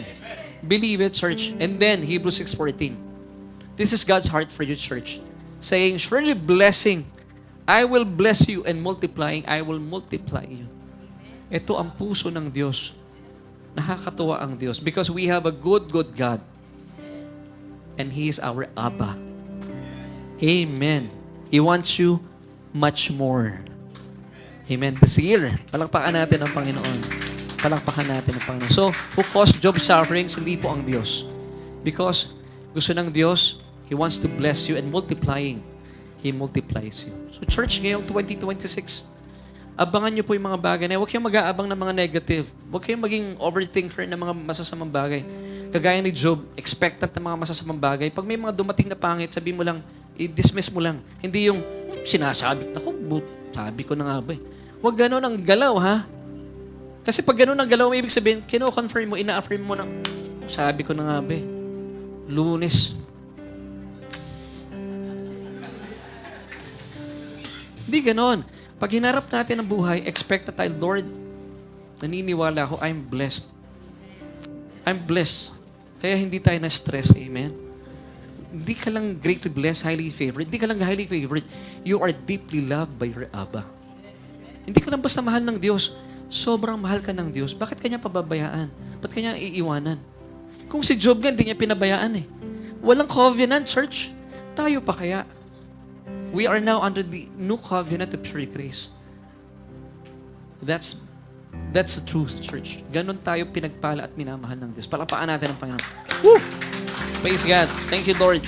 Believe it, church. And then, Hebrews 6:14. This is God's heart for you, church. Saying, surely blessing, I will bless you, and multiplying, I will multiply you. Ito ang puso ng Diyos. Nakakatuwa ang Diyos because we have a good God. And He is our Abba. Amen. He wants you much more. Amen. This year, palakpakan natin ang Panginoon. Palakpakan natin ang Panginoon. So, who caused Job's sufferings? Hindi po ang Diyos. Because gusto ng Diyos, He wants to bless you and multiplying, He multiplies you. So, church, ngayong 2026, abangan niyo po yung mga bagay na huwag kayong mag-aabang ng mga negative. Huwag kayong maging overthinker ng mga masasamang bagay. Kagaya ni Job, expectant ng mga masasamang bagay. Pag may mga dumating na pangit, sabi mo lang, i-dismiss mo lang. Hindi yung sinasabi, sabi ko na nga ba eh. Huwag ganun ang galaw, ha? Kasi pag ganun ang galaw, may ibig sabihin, kino-confirm mo, ina-affirm mo na, sabi ko na nga ba eh. Lunes. Hindi ganun. Pag hinarap natin ang buhay, expect na tayo, Lord, naniniwala ako, I'm blessed. I'm blessed. Kaya hindi tayo na-stress. Amen? Hindi ka lang greatly blessed, highly favored. Hindi ka lang highly favored. You are deeply loved by your Abba. Hindi ka lang basta mahal ng Diyos. Sobrang mahal ka ng Diyos. Bakit kanya pababayaan? Ba't kanya iiwanan? Kung si Job nga, hindi niya pinabayaan eh. Walang covenant, church. Tayo pa kaya? We are now under the new covenant of pure grace. That's the truth, church. Ganon tayo pinagpala at minamahal ng Diyos. Palakpakan natin ang Panginoon. Woo! Praise God. Thank you, Lord.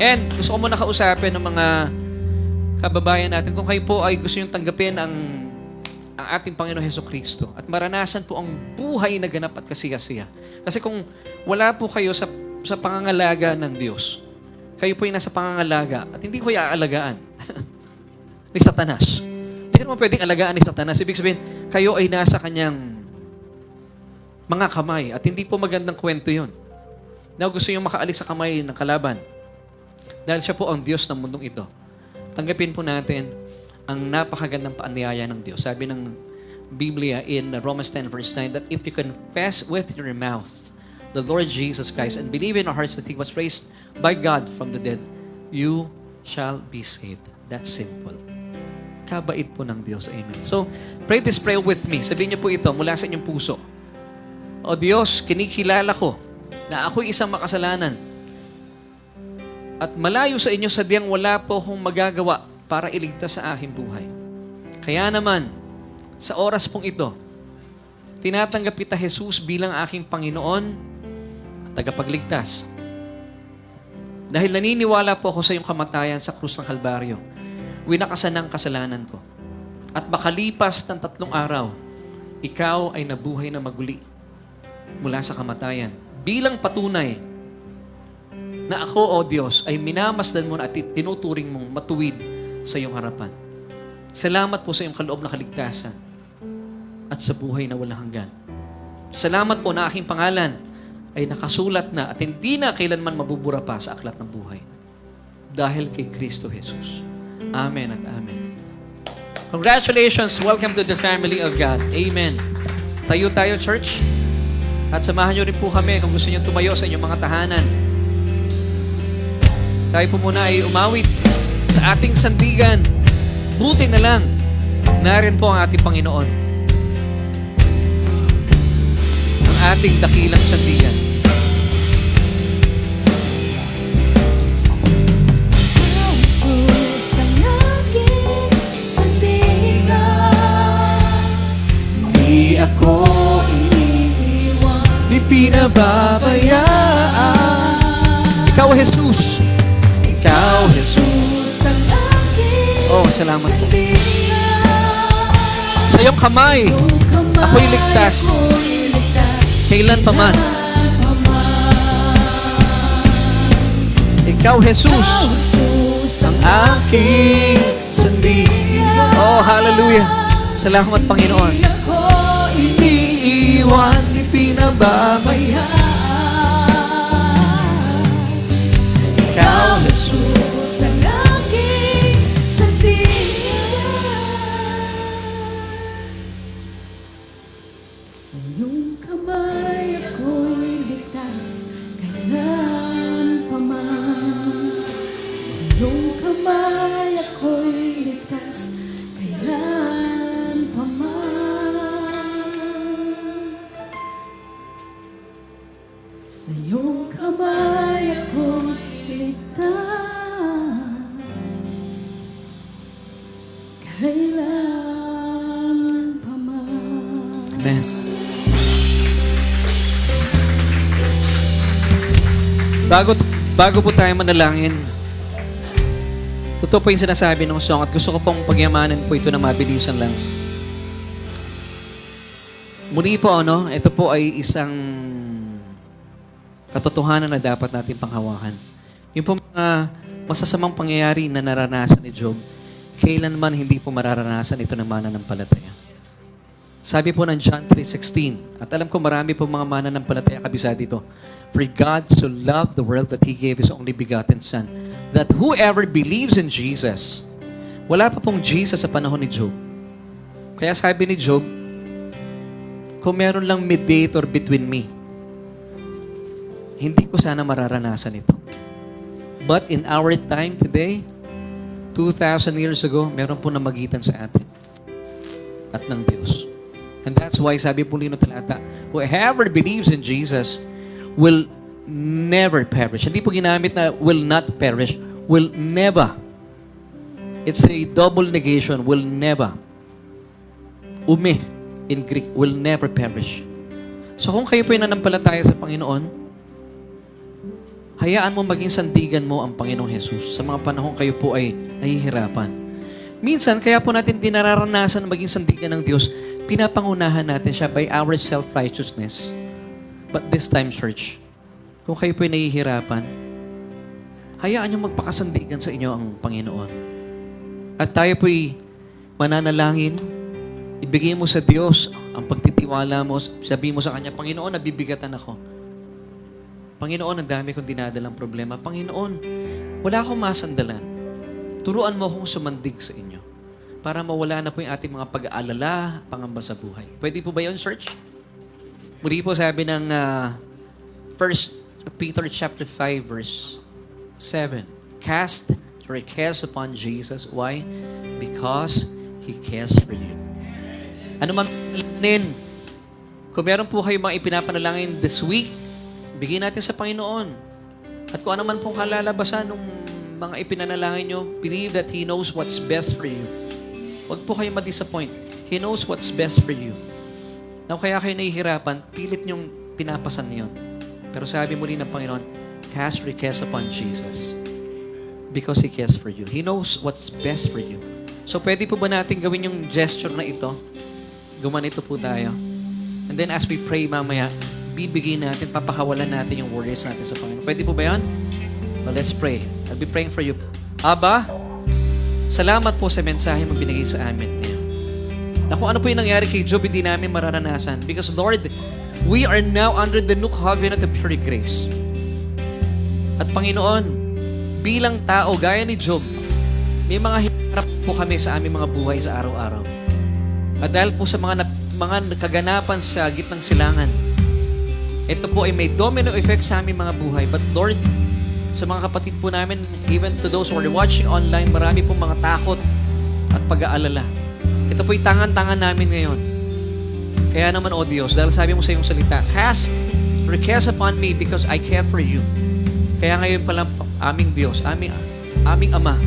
And gusto ko muna kausapin ng mga kababayan natin. Kung kayo po ay gusto nyo tanggapin ang ating Panginoon Hesukristo at maranasan po ang buhay na ganap at kasiyasiya. Kasi kung wala po kayo sa pangangalaga ng Diyos, kayo po ay nasa pangangalaga at hindi ko iaalagaan ni Satanas. Hindi naman pwedeng alagaan ni Satanas. Ibig sabihin, kayo ay nasa kanyang mga kamay at hindi po magandang kwento yun. Now, gusto nyo makaalis sa kamay ng kalaban dahil siya po ang Diyos ng mundong ito. Tanggapin po natin ang napakagandang paanyaya ng Diyos. Sabi ng Biblia in Romans 10 verse 9 that if you confess with your mouth the Lord Jesus Christ and believe in your hearts that He was raised by God from the dead, you shall be saved. That's simple. Kabait po ng Diyos. Amen. So, pray this prayer with me. Sabihin niyo po ito mula sa inyong puso. O Diyos, kinikilala ko na ako'y isang makasalanan at malayo sa inyo sadyang wala po akong magagawa para iligtas sa aking buhay. Kaya naman, sa oras pong ito, tinatanggap kita Jesus bilang aking Panginoon at tagapagligtas. Dahil naniniwala po ako sa iyong kamatayan sa krus ng Kalbaryo, winakasan ang kasalanan ko. At makalipas ng 3 araw, ikaw ay nabuhay na maguli mula sa kamatayan. Bilang patunay na ako, O Diyos, ay minamasdan mo at tinuturing mong matuwid sa iyong harapan. Salamat po sa iyong kaloob na kaligtasan at sa buhay na walang hanggan. Salamat po na aking pangalan ay nakasulat na at hindi na kailanman mabubura pa sa aklat ng buhay. Dahil kay Kristo Jesus. Amen at amen. Congratulations! Welcome to the family of God. Amen. Tayo tayo, church. At samahan niyo rin po kami kung gusto niyo tumayo sa inyong mga tahanan. Tayo po muna ay umawit sa ating sandigan. Buti na lang, narin po ang ating Panginoon. Ang ating dakilang sandigan. Jesus ang aking sandigan. Di ako iniiwan. Di pinababayaan. Ikaw, Jesus. Ikaw, Jesus. Jesus ang aking Oh, salamat po. sandigan. Sa iyong kamay, ako'y ligtas. Kailan pa man. Ikaw, Jesus, ang aking sandigan. Oh, hallelujah. Salamat, Panginoon. Iniiwan, di pinababayaan. Ikaw, Jesus ang aking sandigan. Sa iyong kamay ako'y ligtas kailan pa man. Sa iyong kamay ako'y ligtas kailan pa man. Sa iyong kamay ako'y ligtas kailan pa man. Amen. Bago po tayo manalangin, totoo po yung sinasabi ng song at gusto ko pong pagyamanin po ito na mabilisan lang. Muli po, ito po ay isang katotohanan na dapat natin panghawakan. Yung po mga masasamang pangyayari na naranasan ni Job, kailanman hindi po mararanasan ito ng mananampalataya. Sabi po ng John 3:16, at alam ko marami po mga mananampalataya kabisa dito, for God so loved the world that He gave His only begotten Son, that whoever believes in Jesus, wala pa pong Jesus sa panahon ni Job. Kaya sabi ni Job, kung meron lang mediator between me, hindi ko sana mararanasan ito. But in our time today, 2,000 years ago, meron po namagitan sa atin at ng Diyos. And that's why sabi po Lino Talata, whoever believes in Jesus will never perish. Hindi po ginamit na will not perish. Will never. It's a double negation. Will never. Ume in Greek. Will never perish. So kung kayo po ay nanampalataya sa Panginoon, hayaan mo maging sandigan mo ang Panginoong Jesus sa mga panahon kayo po ay nahihirapan. Minsan, kaya po natin dinararanasan maging sandigan ng Diyos, pinapangunahan natin siya by our self-righteousness. But this time, church, kung kayo po ay nahihirapan, hayaan niyo magpakasandigan sa inyo ang Panginoon. At tayo po ay mananalangin, ibigay mo sa Diyos ang pagtitiwala mo, sabihin mo sa Kanya, Panginoon, nabibigatan ako. Panginoon, ang dami kong dinadalang problema. Panginoon, wala akong masandalan. Turuan mo akong sumandig sa inyo. para mawala na po yung ating mga pag-aalala, pangamba sa buhay. Pwede po ba yun, church? Muli po sabi ng 1 Peter chapter 5 verse 7. Cast your cares upon Jesus. Why? Because He cares for you. Ano man panalangin, kung meron po kayo mga ipinapanalangin this week, bigyan natin sa Panginoon. At kung ano man pong kalalabasan ng mga ipinanalangin nyo, believe that He knows what's best for you. Huwag po kayo ma-disappoint. He knows what's best for you. Now, kaya kayo nahihirapan, pilit nyong pinapasan niyon. Pero sabi muli ng Panginoon, cast your cares upon Jesus because He cares for you. He knows what's best for you. So, pwede po ba natin gawin yung gesture na ito? Gumanito po tayo. And then, as we pray mamaya, bibigyan natin, papakawalan natin yung worries natin sa Panginoon. Pwede po ba yan? Well, let's pray. I'll be praying for you. Aba, salamat po sa mensahe mo binigay sa amin ngayon. Na kung ano po yung nangyari kay Job, hindi namin mararanasan. Because Lord, we are now under the new covenant of pure grace. At Panginoon, bilang tao, gaya ni Job, may mga hirap po kami sa aming mga buhay sa araw-araw. At dahil po sa mga kaganapan sa gitnang silangan, ito po ay may domino effect sa aming mga buhay. But Lord, sa mga kapatid po namin, even to those who are watching online, marami pong mga takot at pag-aalala. Ito po'y tangan-tangan namin ngayon. Kaya naman, O Diyos, dahil sabi mo sa iyong salita, cast your cares upon me because I care for you. Kaya ngayon pala, aming Diyos, aming Ama,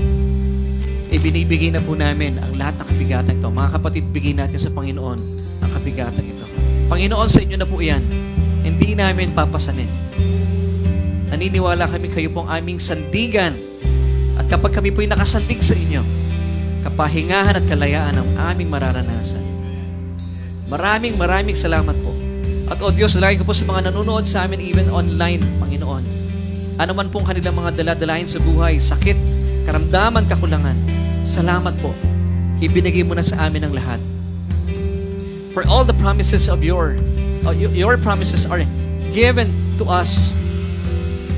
ibinibigay na po namin ang lahat ng kabigatan ito. Mga kapatid, bigay natin sa Panginoon ang kabigatan ito. Panginoon, sa inyo na po iyan. Hindi namin papasanin. Naniniwala kami kayo pong aming sandigan. At kapag kami po'y nakasandig sa inyo, kapahingahan at kalayaan ang aming mararanasan. Maraming salamat po. At O Diyos, lagi ko po sa mga nanonood sa amin, even online, Panginoon. Ano man pong kanilang mga daladalahin sa buhay, sakit, karamdaman, kakulangan, salamat po. Ibinigay mo na sa amin ang lahat. For all the promises of your promises are given to us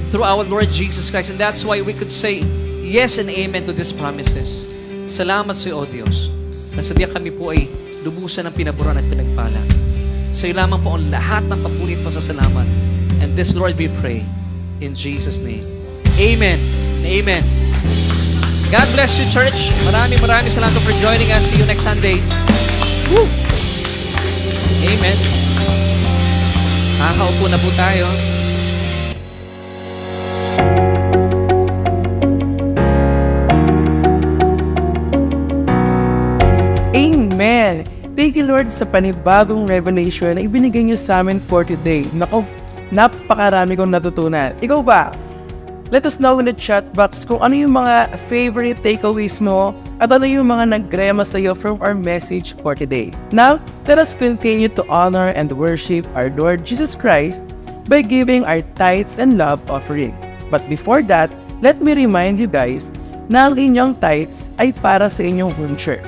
through our Lord Jesus Christ. And that's why we could say yes and amen to these promises. Salamat sa iyo, O Diyos, na sadya kami po ay lubusan ng pinaburan at pinagpala. Sa iyo lamang po ang lahat ng kapulit pasasalamat. And this, Lord, we pray in Jesus' name. Amen. Amen. God bless you, church. Maraming salamat for joining us. See you next Sunday. Woo! Amen. Kakaupo na po tayo. Amen! Thank you, Lord, sa panibagong revelation na ibinigay niyo sa amin for today. Naku, napakarami kong natutunan. Ikaw ba? Let us know in the chat box kung ano yung mga favorite takeaways mo at ano yung mga nagrema sa iyo from our message for today. Now, let us continue to honor and worship our Lord Jesus Christ by giving our tithes and love offering. But before that, let me remind you guys na ang inyong tithes ay para sa inyong home church.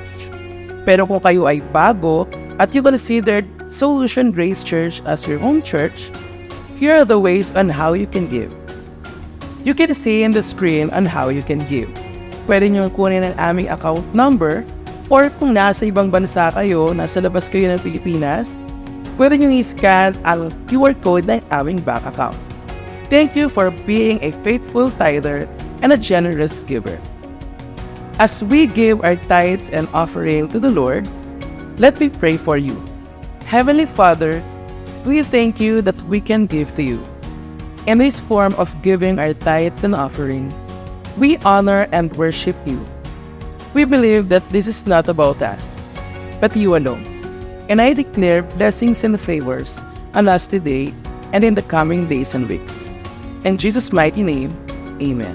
Pero kung kayo ay bago at you considered Solution Grace Church as your home church, here are the ways on how you can give. You can see in the screen on how you can give. Pwede nyo kunin ang aming account number, or kung nasa ibang bansa kayo, nasa labas kayo ng Pilipinas, pwede nyo i-scan ang QR code ng aming bank account. Thank you for being a faithful tither and a generous giver. As we give our tithes and offering to the Lord, let me pray for you. Heavenly Father, we thank you that we can give to you. In this form of giving our tithes and offering, we honor and worship you. We believe that this is not about us, but you alone. And I declare blessings and favors on us today and in the coming days and weeks. In Jesus' mighty name, amen.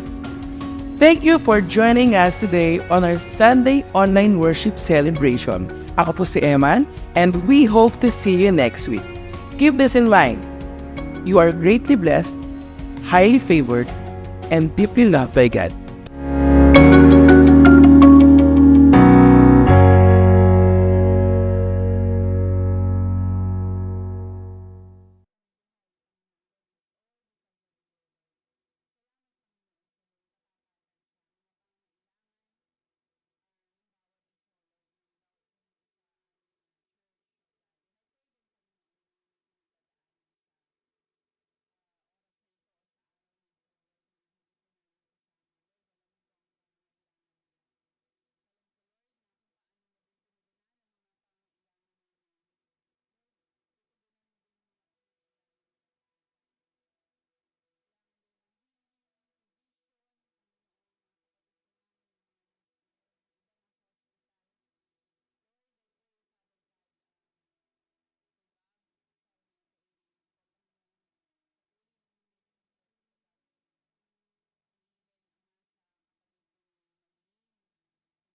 Thank you for joining us today on our Sunday online worship celebration. Ako po si Eman, and we hope to see you next week. Keep this in mind. You are greatly blessed, highly favored, and deeply loved by God.